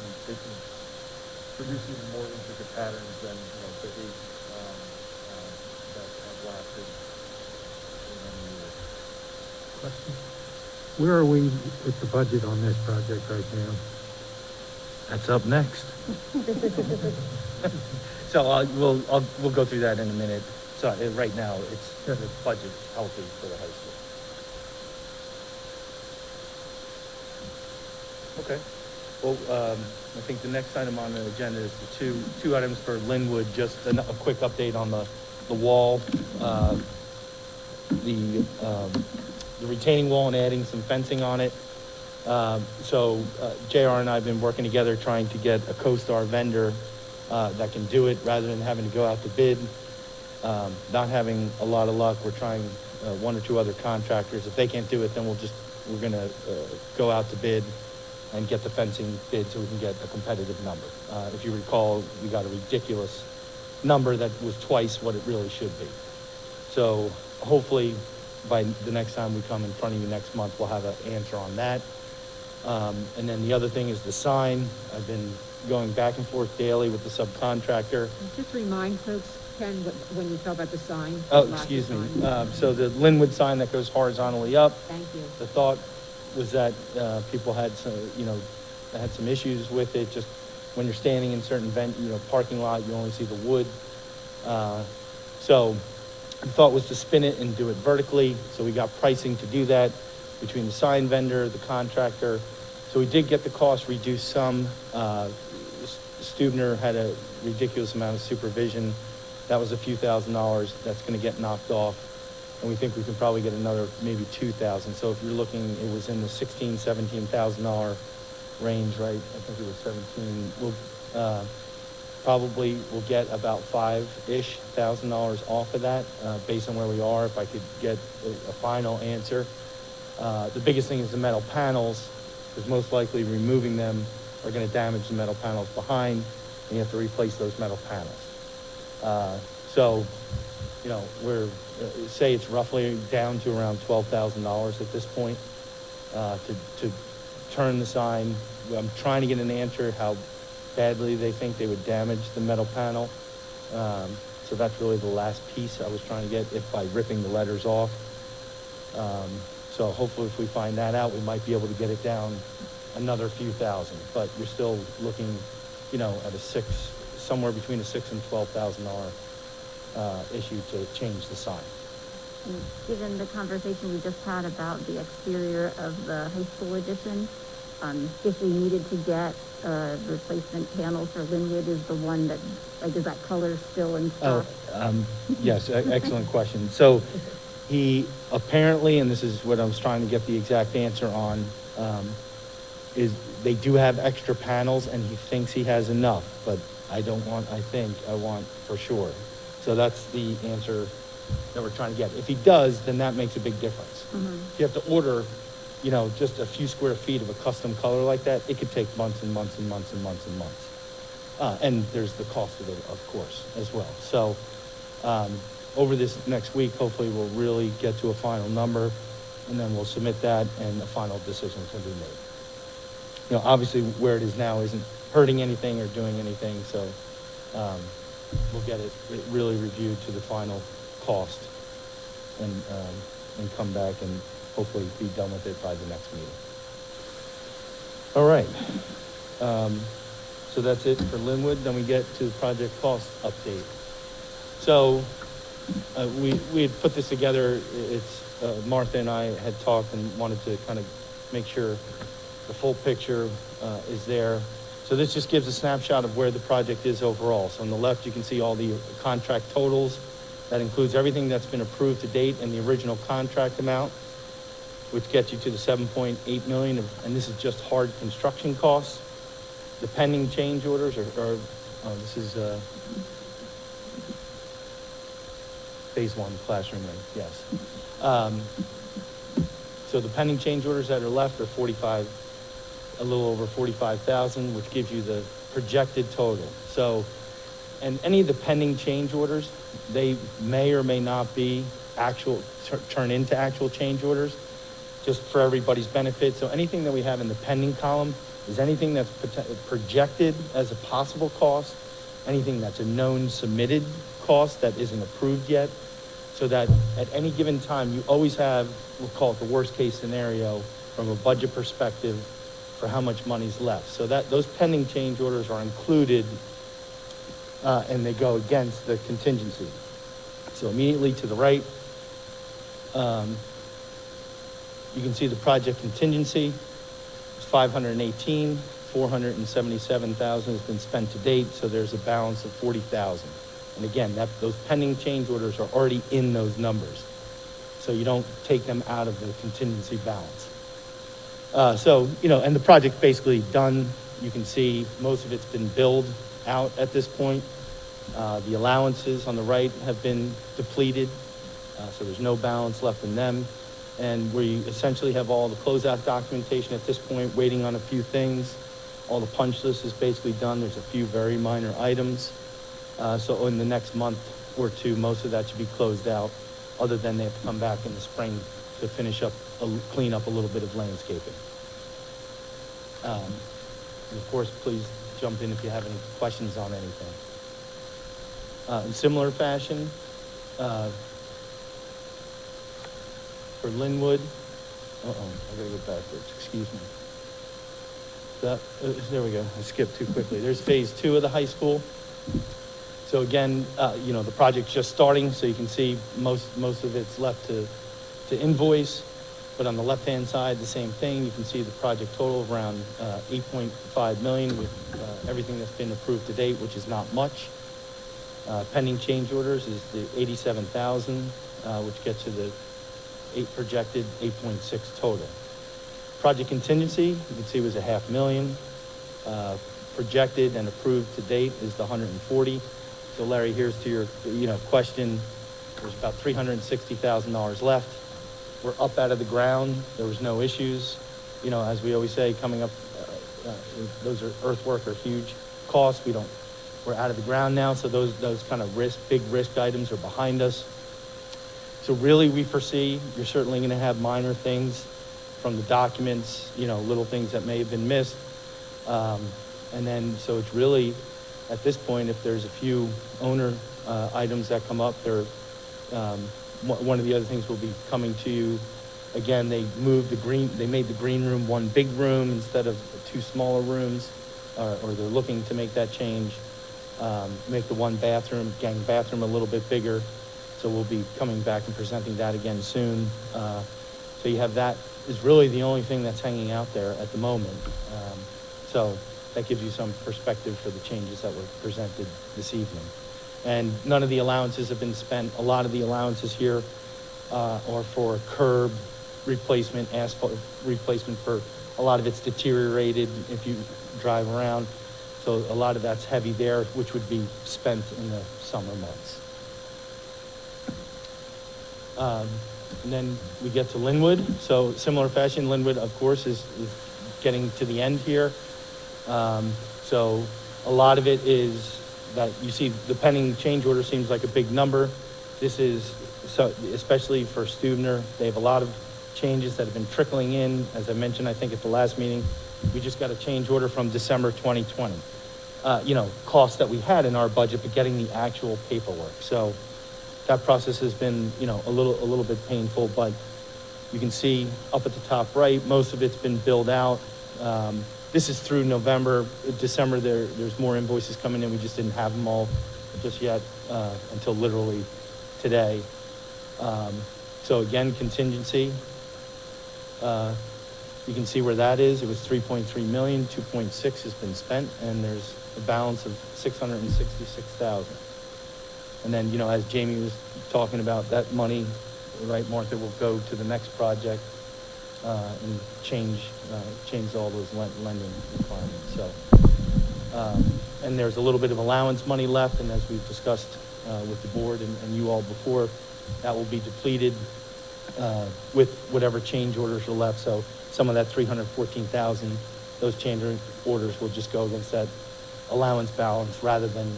L: produce even more intricate patterns than, the 8, that have lasted for many years.
I: Question? Where are we with the budget on this project right now?
K: That's up next. So we'll go through that in a minute. So right now, the budget's healthy for the high school. Okay. Well, I think the next item on the agenda is the two items for Lynnewood. Just a quick update on the wall, the retaining wall, and adding some fencing on it. So JR and I have been working together trying to get a CoStar vendor that can do it rather than having to go out to bid. Not having a lot of luck. We're trying one or two other contractors. If they can't do it, then we're gonna go out to bid and get the fencing bid so we can get a competitive number. If you recall, we got a ridiculous number that was twice what it really should be. So hopefully by the next time we come in front of you next month, we'll have an answer on that. And then the other thing is the sign. I've been going back and forth daily with the subcontractor.
M: Just remind folks, Ken, when you talk about the sign.
K: Oh, excuse me. So the Lynnewood sign that goes horizontally up.
M: Thank you.
K: The thought was that people had some, had some issues with it. Just when you're standing in certain parking lot, you only see the wood. So the thought was to spin it and do it vertically. So we got pricing to do that between the sign vendor, the contractor. So we did get the cost reduced some. Stubner had a ridiculous amount of supervision. That was a few $1,000s. That's going to get knocked off. And we think we can probably get another maybe $2,000. So if you're looking, it was in the $16,000, $17,000 range, right? I think it was 17. We'll get about $5,000-ish off of that, based on where we are. If I could get a final answer. The biggest thing is the metal panels, because most likely removing them are going to damage the metal panels behind, and you have to replace those metal panels. So, we're say it's roughly down to around $12,000 at this point to turn the sign. I'm trying to get an answer how badly they think they would damage the metal panel. So that's really the last piece I was trying to get, if by ripping the letters off. So hopefully if we find that out, we might be able to get it down another few thousand. But you're still looking, at somewhere between a $6,000 and $12,000 issue to change the sign.
A: And given the conversation we just had about the exterior of the high school addition, If we needed to get a replacement panel for Lynnewood, is the one that, like, is that color still in stock?
K: Yes, excellent question. So he apparently, and this is what I was trying to get the exact answer on, is they do have extra panels and he thinks he has enough, but I want for sure. So that's the answer that we're trying to get. If he does, then that makes a big difference. If you have to order, just a few square feet of a custom color like that, it could take months and months and months and months and months. And there's the cost of it, of course, as well. So over this next week, hopefully we'll really get to a final number, and then we'll submit that and a final decision can be made. Obviously where it is now isn't hurting anything or doing anything, so we'll get it really reviewed to the final cost and come back and hopefully be done with it by the next meeting. All right. So that's it for Lynnewood. Then we get to the project cost update. So we had put this together. It's Martha and I had talked and wanted to kind of make sure the full picture is there. So this just gives a snapshot of where the project is overall. So on the left, you can see all the contract totals. That includes everything that's been approved to date and the original contract amount, which gets you to the 7.8 million, and this is just hard construction costs. The pending change orders this is phase one classroom wing, yes. So the pending change orders that are left are a little over 45,000, which gives you the projected total. So, and any of the pending change orders, they may or may not be turn into actual change orders, just for everybody's benefit. So anything that we have in the pending column is anything that's projected as a possible cost, anything that's a known submitted cost that isn't approved yet, so that at any given time, you always have, we'll call it the worst case scenario from a budget perspective for how much money's left. So that those pending change orders are included and they go against the contingency. So immediately to the right, you can see the project contingency. It's 518, 477,000 has been spent to date, so there's a balance of 40,000. And again, those pending change orders are already in those numbers. So you don't take them out of the contingency balance. And the project's basically done. You can see most of it's been billed out at this point. The allowances on the right have been depleted, so there's no balance left in them. And we essentially have all the closeout documentation at this point, waiting on a few things. All the punch list is basically done. There's a few very minor items. So in the next month or two, most of that should be closed out, other than they have to come back in the spring to finish up, clean up a little bit of landscaping. And of course, please jump in if you have any questions on anything. In similar fashion, for Lynnewood, I gotta go backwards, excuse me. There we go, I skipped too quickly. There's phase 2 of the high school. So again, the project's just starting, so you can see most of it's left to invoice. But on the left-hand side, the same thing. You can see the project total of around 8.5 million with everything that's been approved to date, which is not much. Pending change orders is the 87,000, which gets you the projected 8.6 total. Project contingency, you can see, was $500,000. Projected and approved to date is the 140. So Larry, here's to your question. There's about $360,000 left. We're up out of the ground. There was no issues. As we always say, coming up, those earthwork are huge costs. We're out of the ground now, so those kind of big risk items are behind us. So really, we foresee you're certainly going to have minor things from the documents, little things that may have been missed. And then, so it's really, at this point, if there's a few owner items that come up, one of the other things will be coming to you. Again, they made the green room one big room instead of 2 smaller rooms, or they're looking to make that change. Make the one gang bathroom a little bit bigger. So we'll be coming back and presenting that again soon. So you have that is really the only thing that's hanging out there at the moment. So that gives you some perspective for the changes that were presented this evening. And none of the allowances have been spent. A lot of the allowances here are for curb replacement, asphalt replacement. For a lot of it's deteriorated if you drive around. So a lot of that's heavy there, which would be spent in the summer months. And then we get to Lynnewood. So similar fashion, Lynnewood, of course, is getting to the end here. So a lot of it is that you see the pending change order seems like a big number. This is, so especially for Stubner, they have a lot of changes that have been trickling in. As I mentioned, I think at the last meeting, we just got a change order from December 2020. Costs that we had in our budget, but getting the actual paperwork. So that process has been, a little bit painful, but you can see up at the top right, most of it's been billed out. This is through November. December, there's more invoices coming in. We just didn't have them all just yet until literally today. So again, contingency. You can see where that is. It was 3.3 million, 2.6 has been spent, and there's a balance of 666,000. And then, as Jamie was talking about, that money, right, Martha, will go to the next project and change all those lending requirements. So, and there's a little bit of allowance money left, and as we've discussed with the board and you all before, that will be depleted with whatever change orders are left. So some of that 314,000, those change orders will just go against that allowance balance rather than,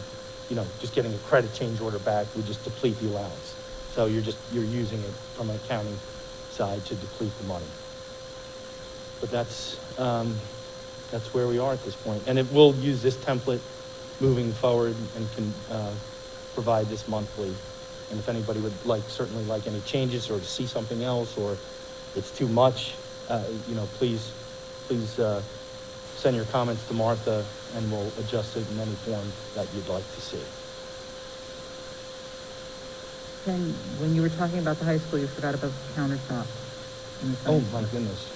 K: just getting a credit change order back. We just deplete the allowance. So you're using it from an accounting side to deplete the money. But that's where we are at this point. And it will use this template moving forward and can provide this monthly. And if anybody would certainly like any changes or to see something else, or it's too much, please send your comments to Martha and we'll adjust it in any form that you'd like to see.
B: Ken, when you were talking about the high school, you forgot about the countertop.
K: Oh my goodness.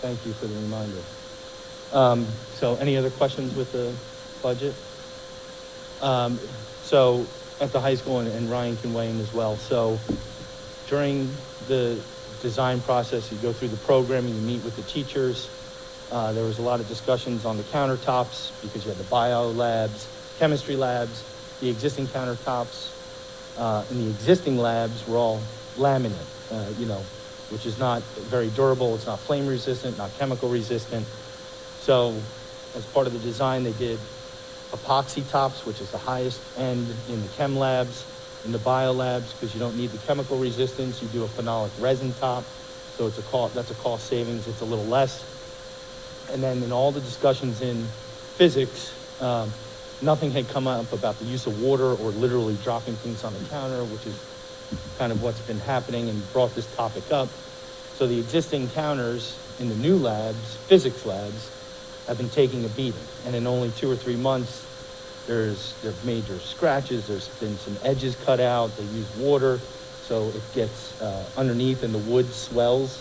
K: Thank you for the reminder. So any other questions with the budget? So at the high school, and Ryan can weigh in as well. So during the design process, you go through the programming, you meet with the teachers. There was a lot of discussions on the countertops because you had the bio labs, chemistry labs, the existing countertops, and the existing labs were all laminate, which is not very durable. It's not flame resistant, not chemical resistant. So as part of the design, they did epoxy tops, which is the highest end in the chem labs. In the bio labs, because you don't need the chemical resistance, you do a phenolic resin top. So that's a cost savings. It's a little less. And then in all the discussions in physics, nothing had come up about the use of water or literally dropping things on the counter, which is kind of what's been happening and brought this topic up. So the existing counters in the new labs, physics labs, have been taking a beating. And in only 2 or 3 months, there's major scratches. There's been some edges cut out. They use water, so it gets underneath and the wood swells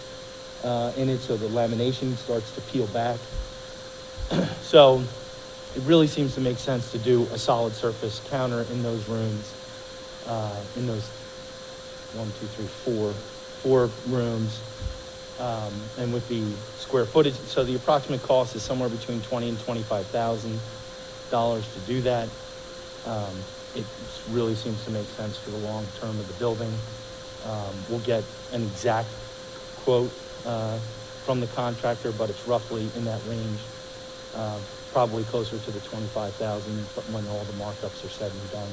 K: in it, so the lamination starts to peel back. So it really seems to make sense to do a solid surface counter in those rooms, in those 4 rooms, and with the square footage. So the approximate cost is somewhere between $20,000 and $25,000 to do that. It really seems to make sense for the long term of the building. We'll get an exact quote from the contractor, but it's roughly in that range, probably closer to the $25,000 when all the markups are said and done.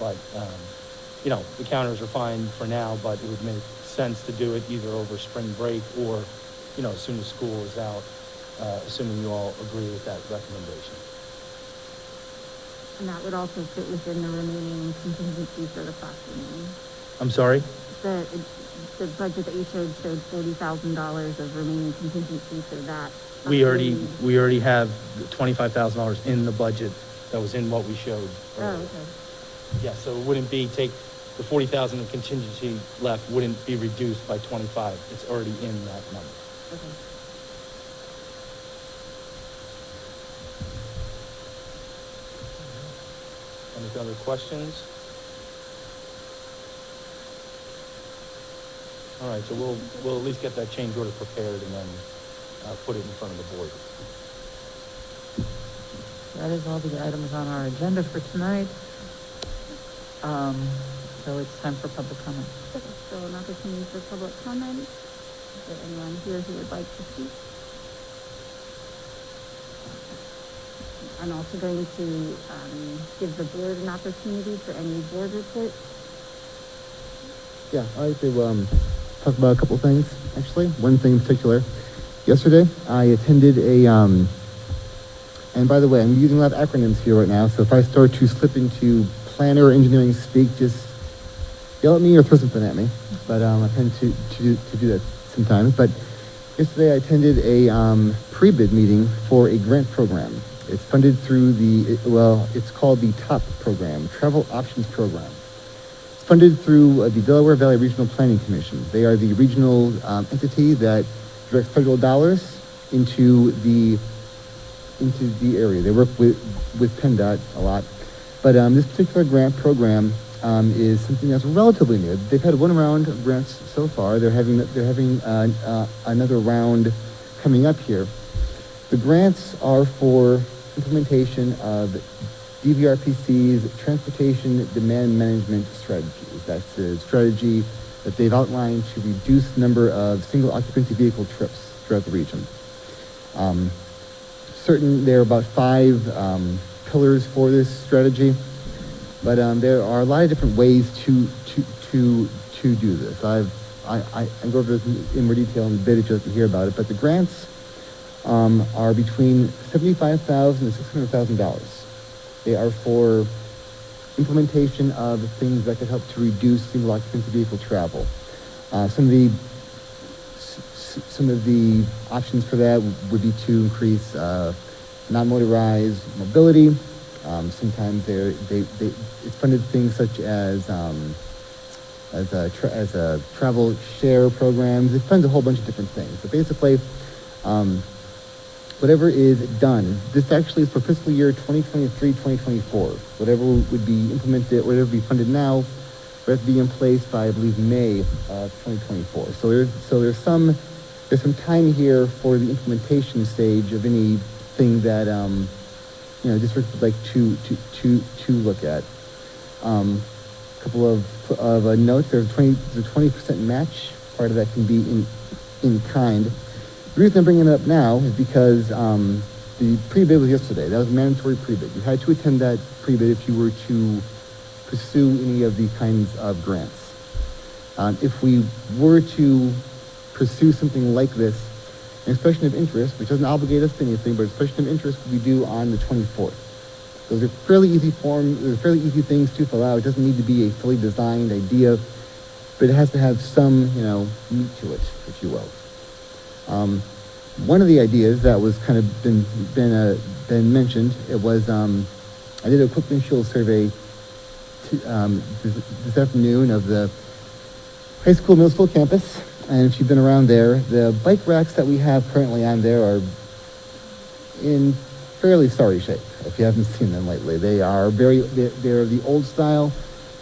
K: But the counters are fine for now, but it would make sense to do it either over spring break or as soon as school is out, assuming you all agree with that recommendation.
A: And that would also fit within the remaining contingency for the classroom.
K: I'm sorry?
A: The budget that you showed $40,000 of remaining contingency for that.
K: We already have $25,000 in the budget that was in what we showed earlier.
A: Oh, okay.
K: Yeah, so it wouldn't be the 40,000 of contingency left wouldn't be reduced by 25. It's already in that number.
J: Okay.
K: Any other questions? All right, so we'll at least get that change order prepared and then put it in front of the board.
B: That is all the items on our agenda for tonight. So it's time for public comment.
A: So an opportunity for public comment. Is there anyone here who would like to speak? I'm also going to give the board an opportunity for any board reports.
D: Yeah, I'd like to talk about a couple things, actually. One thing in particular. Yesterday, I attended a, and by the way, I'm using a lot of acronyms here right now, so if I start to slip into planner or engineering speak, just yell at me or throw something at me. But I tend to do that sometimes. But yesterday, I attended a pre-bid meeting for a grant program. It's funded through it's called the TOP program, Travel Options Program. It's funded through the Delaware Valley Regional Planning Commission. They are the regional entity that directs federal dollars into the area. They work with PennDOT a lot. But this particular grant program is something that's relatively new. They've had one round of grants so far. They're having another round coming up here. The grants are for implementation of DVRPC's transportation demand management strategies. That's the strategy that they've outlined to reduce the number of single occupancy vehicle trips throughout the region. There are about 5 pillars for this strategy, but there are a lot of different ways to do this. I go over this in more detail in a bit if you'd like to hear about it, but the grants are between $75,000 and $600,000. They are for implementation of things that could help to reduce single occupancy vehicle travel. Some of the options for that would be to increase non-motorized mobility. Sometimes it's funded things such as a travel share programs. It funds a whole bunch of different things. But basically, whatever is done, this actually is for fiscal year 2023-2024. Whatever would be implemented, whatever would be funded now, would have to be in place by, I believe, May of 2024. So there's some time here for the implementation stage of anything that districts would like to look at. Couple of notes. There's a 20% match. Part of that can be in kind. The reason I'm bringing it up now is because the pre-bid was yesterday. That was a mandatory pre-bid. You had to attend that pre-bid if you were to pursue any of these kinds of grants. If we were to pursue something like this, an expression of interest, which doesn't obligate us to anything, but expression of interest would be due on the 24th. Those are fairly easy things to fill out. It doesn't need to be a fully designed idea, but it has to have some, meat to it, if you will. One of the ideas that was kind of been mentioned, it was, I did a quick windshield survey this afternoon of the high school, middle school campus, and if you've been around there, the bike racks that we have currently on there are in fairly sorry shape, if you haven't seen them lately. They're the old style.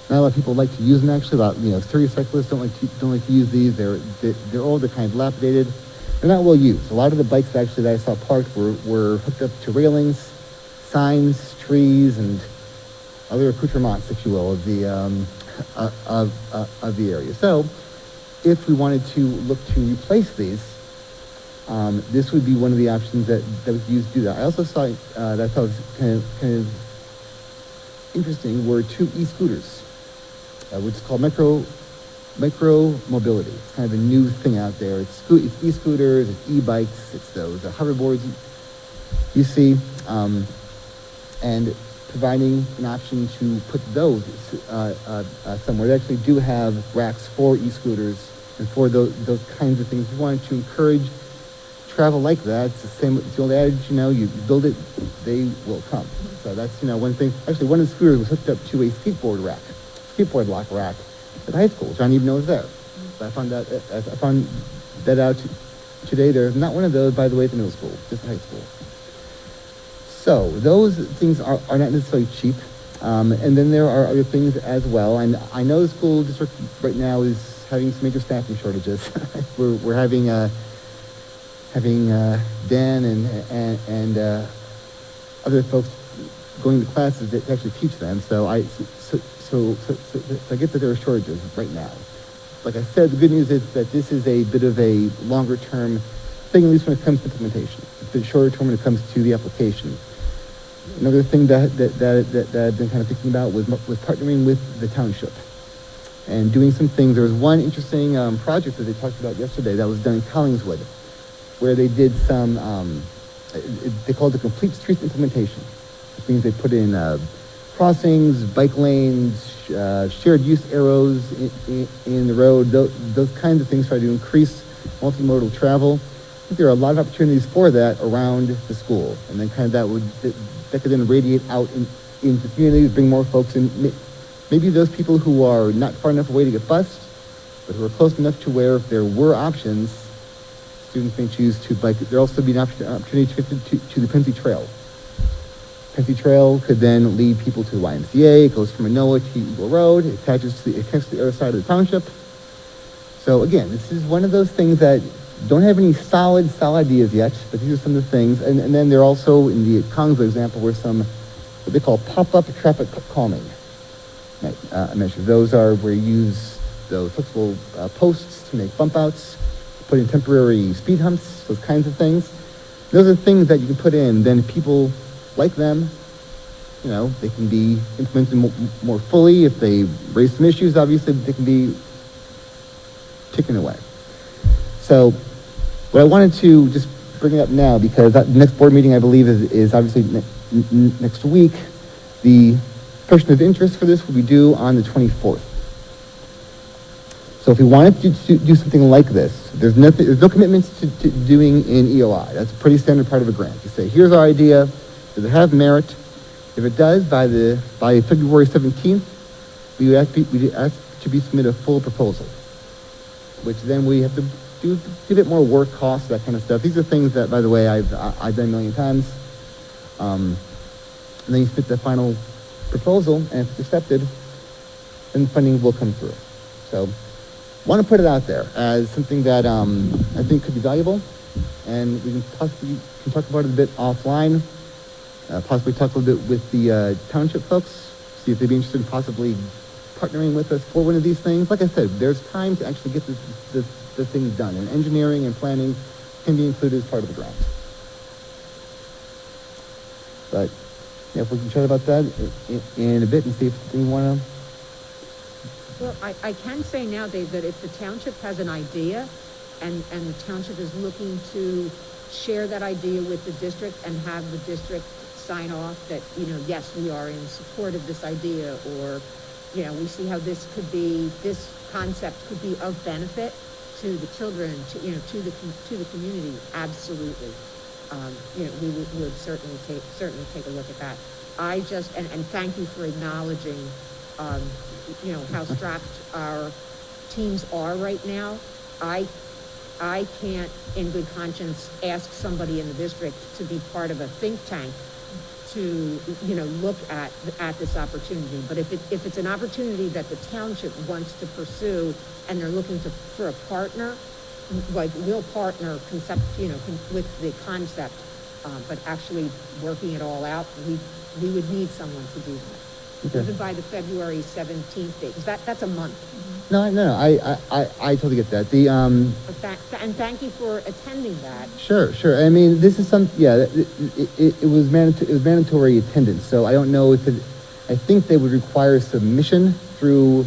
D: Not a lot of people like to use them, actually. Serious cyclists don't like to use these. They're old, they're kind of dilapidated. They're not well used. A lot of the bikes actually that I saw parked were hooked up to railings, signs, trees, and other accoutrements, if you will, of the area. So, if we wanted to look to replace these, this would be one of the options that we could use to do that. I also saw that I thought was kind of interesting were 2 e-scooters, which is called micro mobility. It's kind of a new thing out there. It's e-scooters, it's e-bikes, it's those hoverboards you see, and providing an option to put those somewhere. They actually do have racks for e-scooters and for those kinds of things. If you wanted to encourage travel like that, it's the old adage, you build it, they will come. So that's, one thing. Actually, one of the scooters was hooked up to a skateboard lock rack at high school, which I didn't even know was there. So I found that out Today, there's not one of those, by the way, at the middle school, just high school. So those things are not necessarily cheap. And then there are other things as well. And I know the school district right now is having some major staffing shortages. we're having Dan and other folks going to classes that actually teach them. So I get that there are shortages right now. Like I said, the good news is that this is a bit of a longer term thing, at least when it comes to implementation. It's a bit shorter term when it comes to the application. Another thing that I've been kind of thinking about was partnering with the township and doing some things. There was one interesting project that they talked about yesterday that was done in Collingswood, where they did some, they called it complete streets implementation. Which means they put in crossings, bike lanes, shared use arrows in the road, those kinds of things, try to increase multimodal travel. I think there are a lot of opportunities for that around the school, and then kind of that could then radiate out into communities, bring more folks in. Maybe those people who are not far enough away to get bused, but who are close enough to where if there were options, students may choose to bike. There'll also be an opportunity to get to the Pensy Trail. Pensy Trail could then lead people to the YMCA. It goes from Manoa to Eagle Road. It attaches to the other side of the township. So again, this is one of those things that don't have any solid ideas yet, but these are some of the things. And then there also, in the Collingswood example, were some what they call pop-up traffic calming measures. Those are where you use those flexible posts to make bump outs, put in temporary speed humps, those kinds of things. Those are things that you can put in. Then people like them, they can be implemented more fully. If they raise some issues, obviously, they can be taken away. So what I wanted to just bring it up now, because the next board meeting, I believe, is obviously next week. The expression of interest for this will be due on the 24th. So if we wanted to do something like this, there's no commitments to doing in EOI. That's a pretty standard part of a grant. You say, here's our idea. Does it have merit? If it does, by February 17th, we would ask to be submitted a full proposal, which then we have to do a bit more work, costs, that kind of stuff. These are things that, by the way, I've done a million times. And then you submit the final proposal, and if it's accepted, then funding will come through. So, want to put it out there as something that I think could be valuable, and we can possibly talk about it a bit offline. Possibly talk a little bit with the township folks, see if they'd be interested in possibly partnering with us for one of these things. Like I said, there's time to actually get the things done, and engineering and planning can be included as part of the grant. But yeah, if we can chat about that in a bit and see if we want to.
M: Well, I can say now, Dave, that if the township has an idea and the township is looking to share that idea with the district and have the district sign off that, yes, we are in support of this idea, or, we see how this concept could be of benefit to the children, to the community, absolutely. We would certainly take a look at that. I just, and thank you for acknowledging, how strapped our teams are right now. I can't, in good conscience, ask somebody in the district to be part of a think tank to, look at this opportunity. But if it's an opportunity that the township wants to pursue and they're looking for a partner, like we'll partner with the concept, but actually working it all out, we would need someone to do that.
D: Okay.
M: Even by the February 17th date, because that's a month.
D: No, I totally get that.
M: And thank you for attending that.
D: Sure. I mean, this is it was mandatory attendance, so I don't know if I think they would require submission through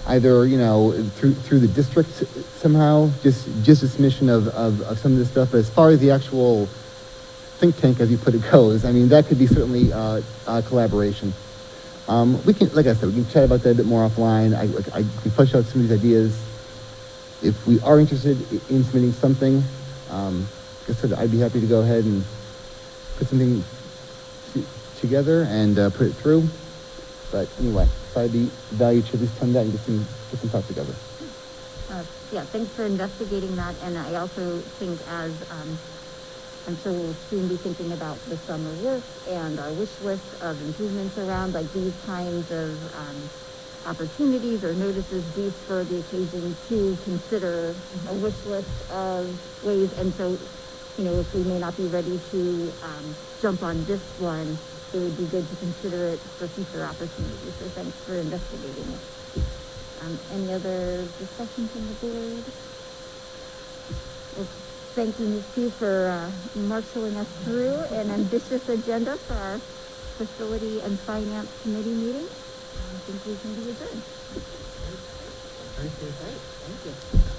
D: either, through the district somehow, just a submission of some of this stuff. But as far as the actual think tank, as you put it, goes, I mean, that could be certainly collaboration. We can, like I said, we can chat about that a bit more offline. I can flesh out some of these ideas. If we are interested in submitting something, like I said, I'd be happy to go ahead and put something together and put it through. But anyway, so I'd be value to at least come down and get some thoughts together.
A: Yeah, thanks for investigating that, and I also think as, I'm sure we'll soon be thinking about the summer work and our wish list of improvements around, like these kinds of, opportunities or notices do spur the occasion to consider a wish list of ways, and so, you know, if we may not be ready to, jump on this one, it would be good to consider it for future opportunities, so thanks for investigating it. Any other discussion from the board? Well, thank you, Ms. Pugh, for marshaling us through an ambitious agenda for our Facility and Finance Committee meeting. I think we can be adjourned.
M: Thank you. Great, thank you.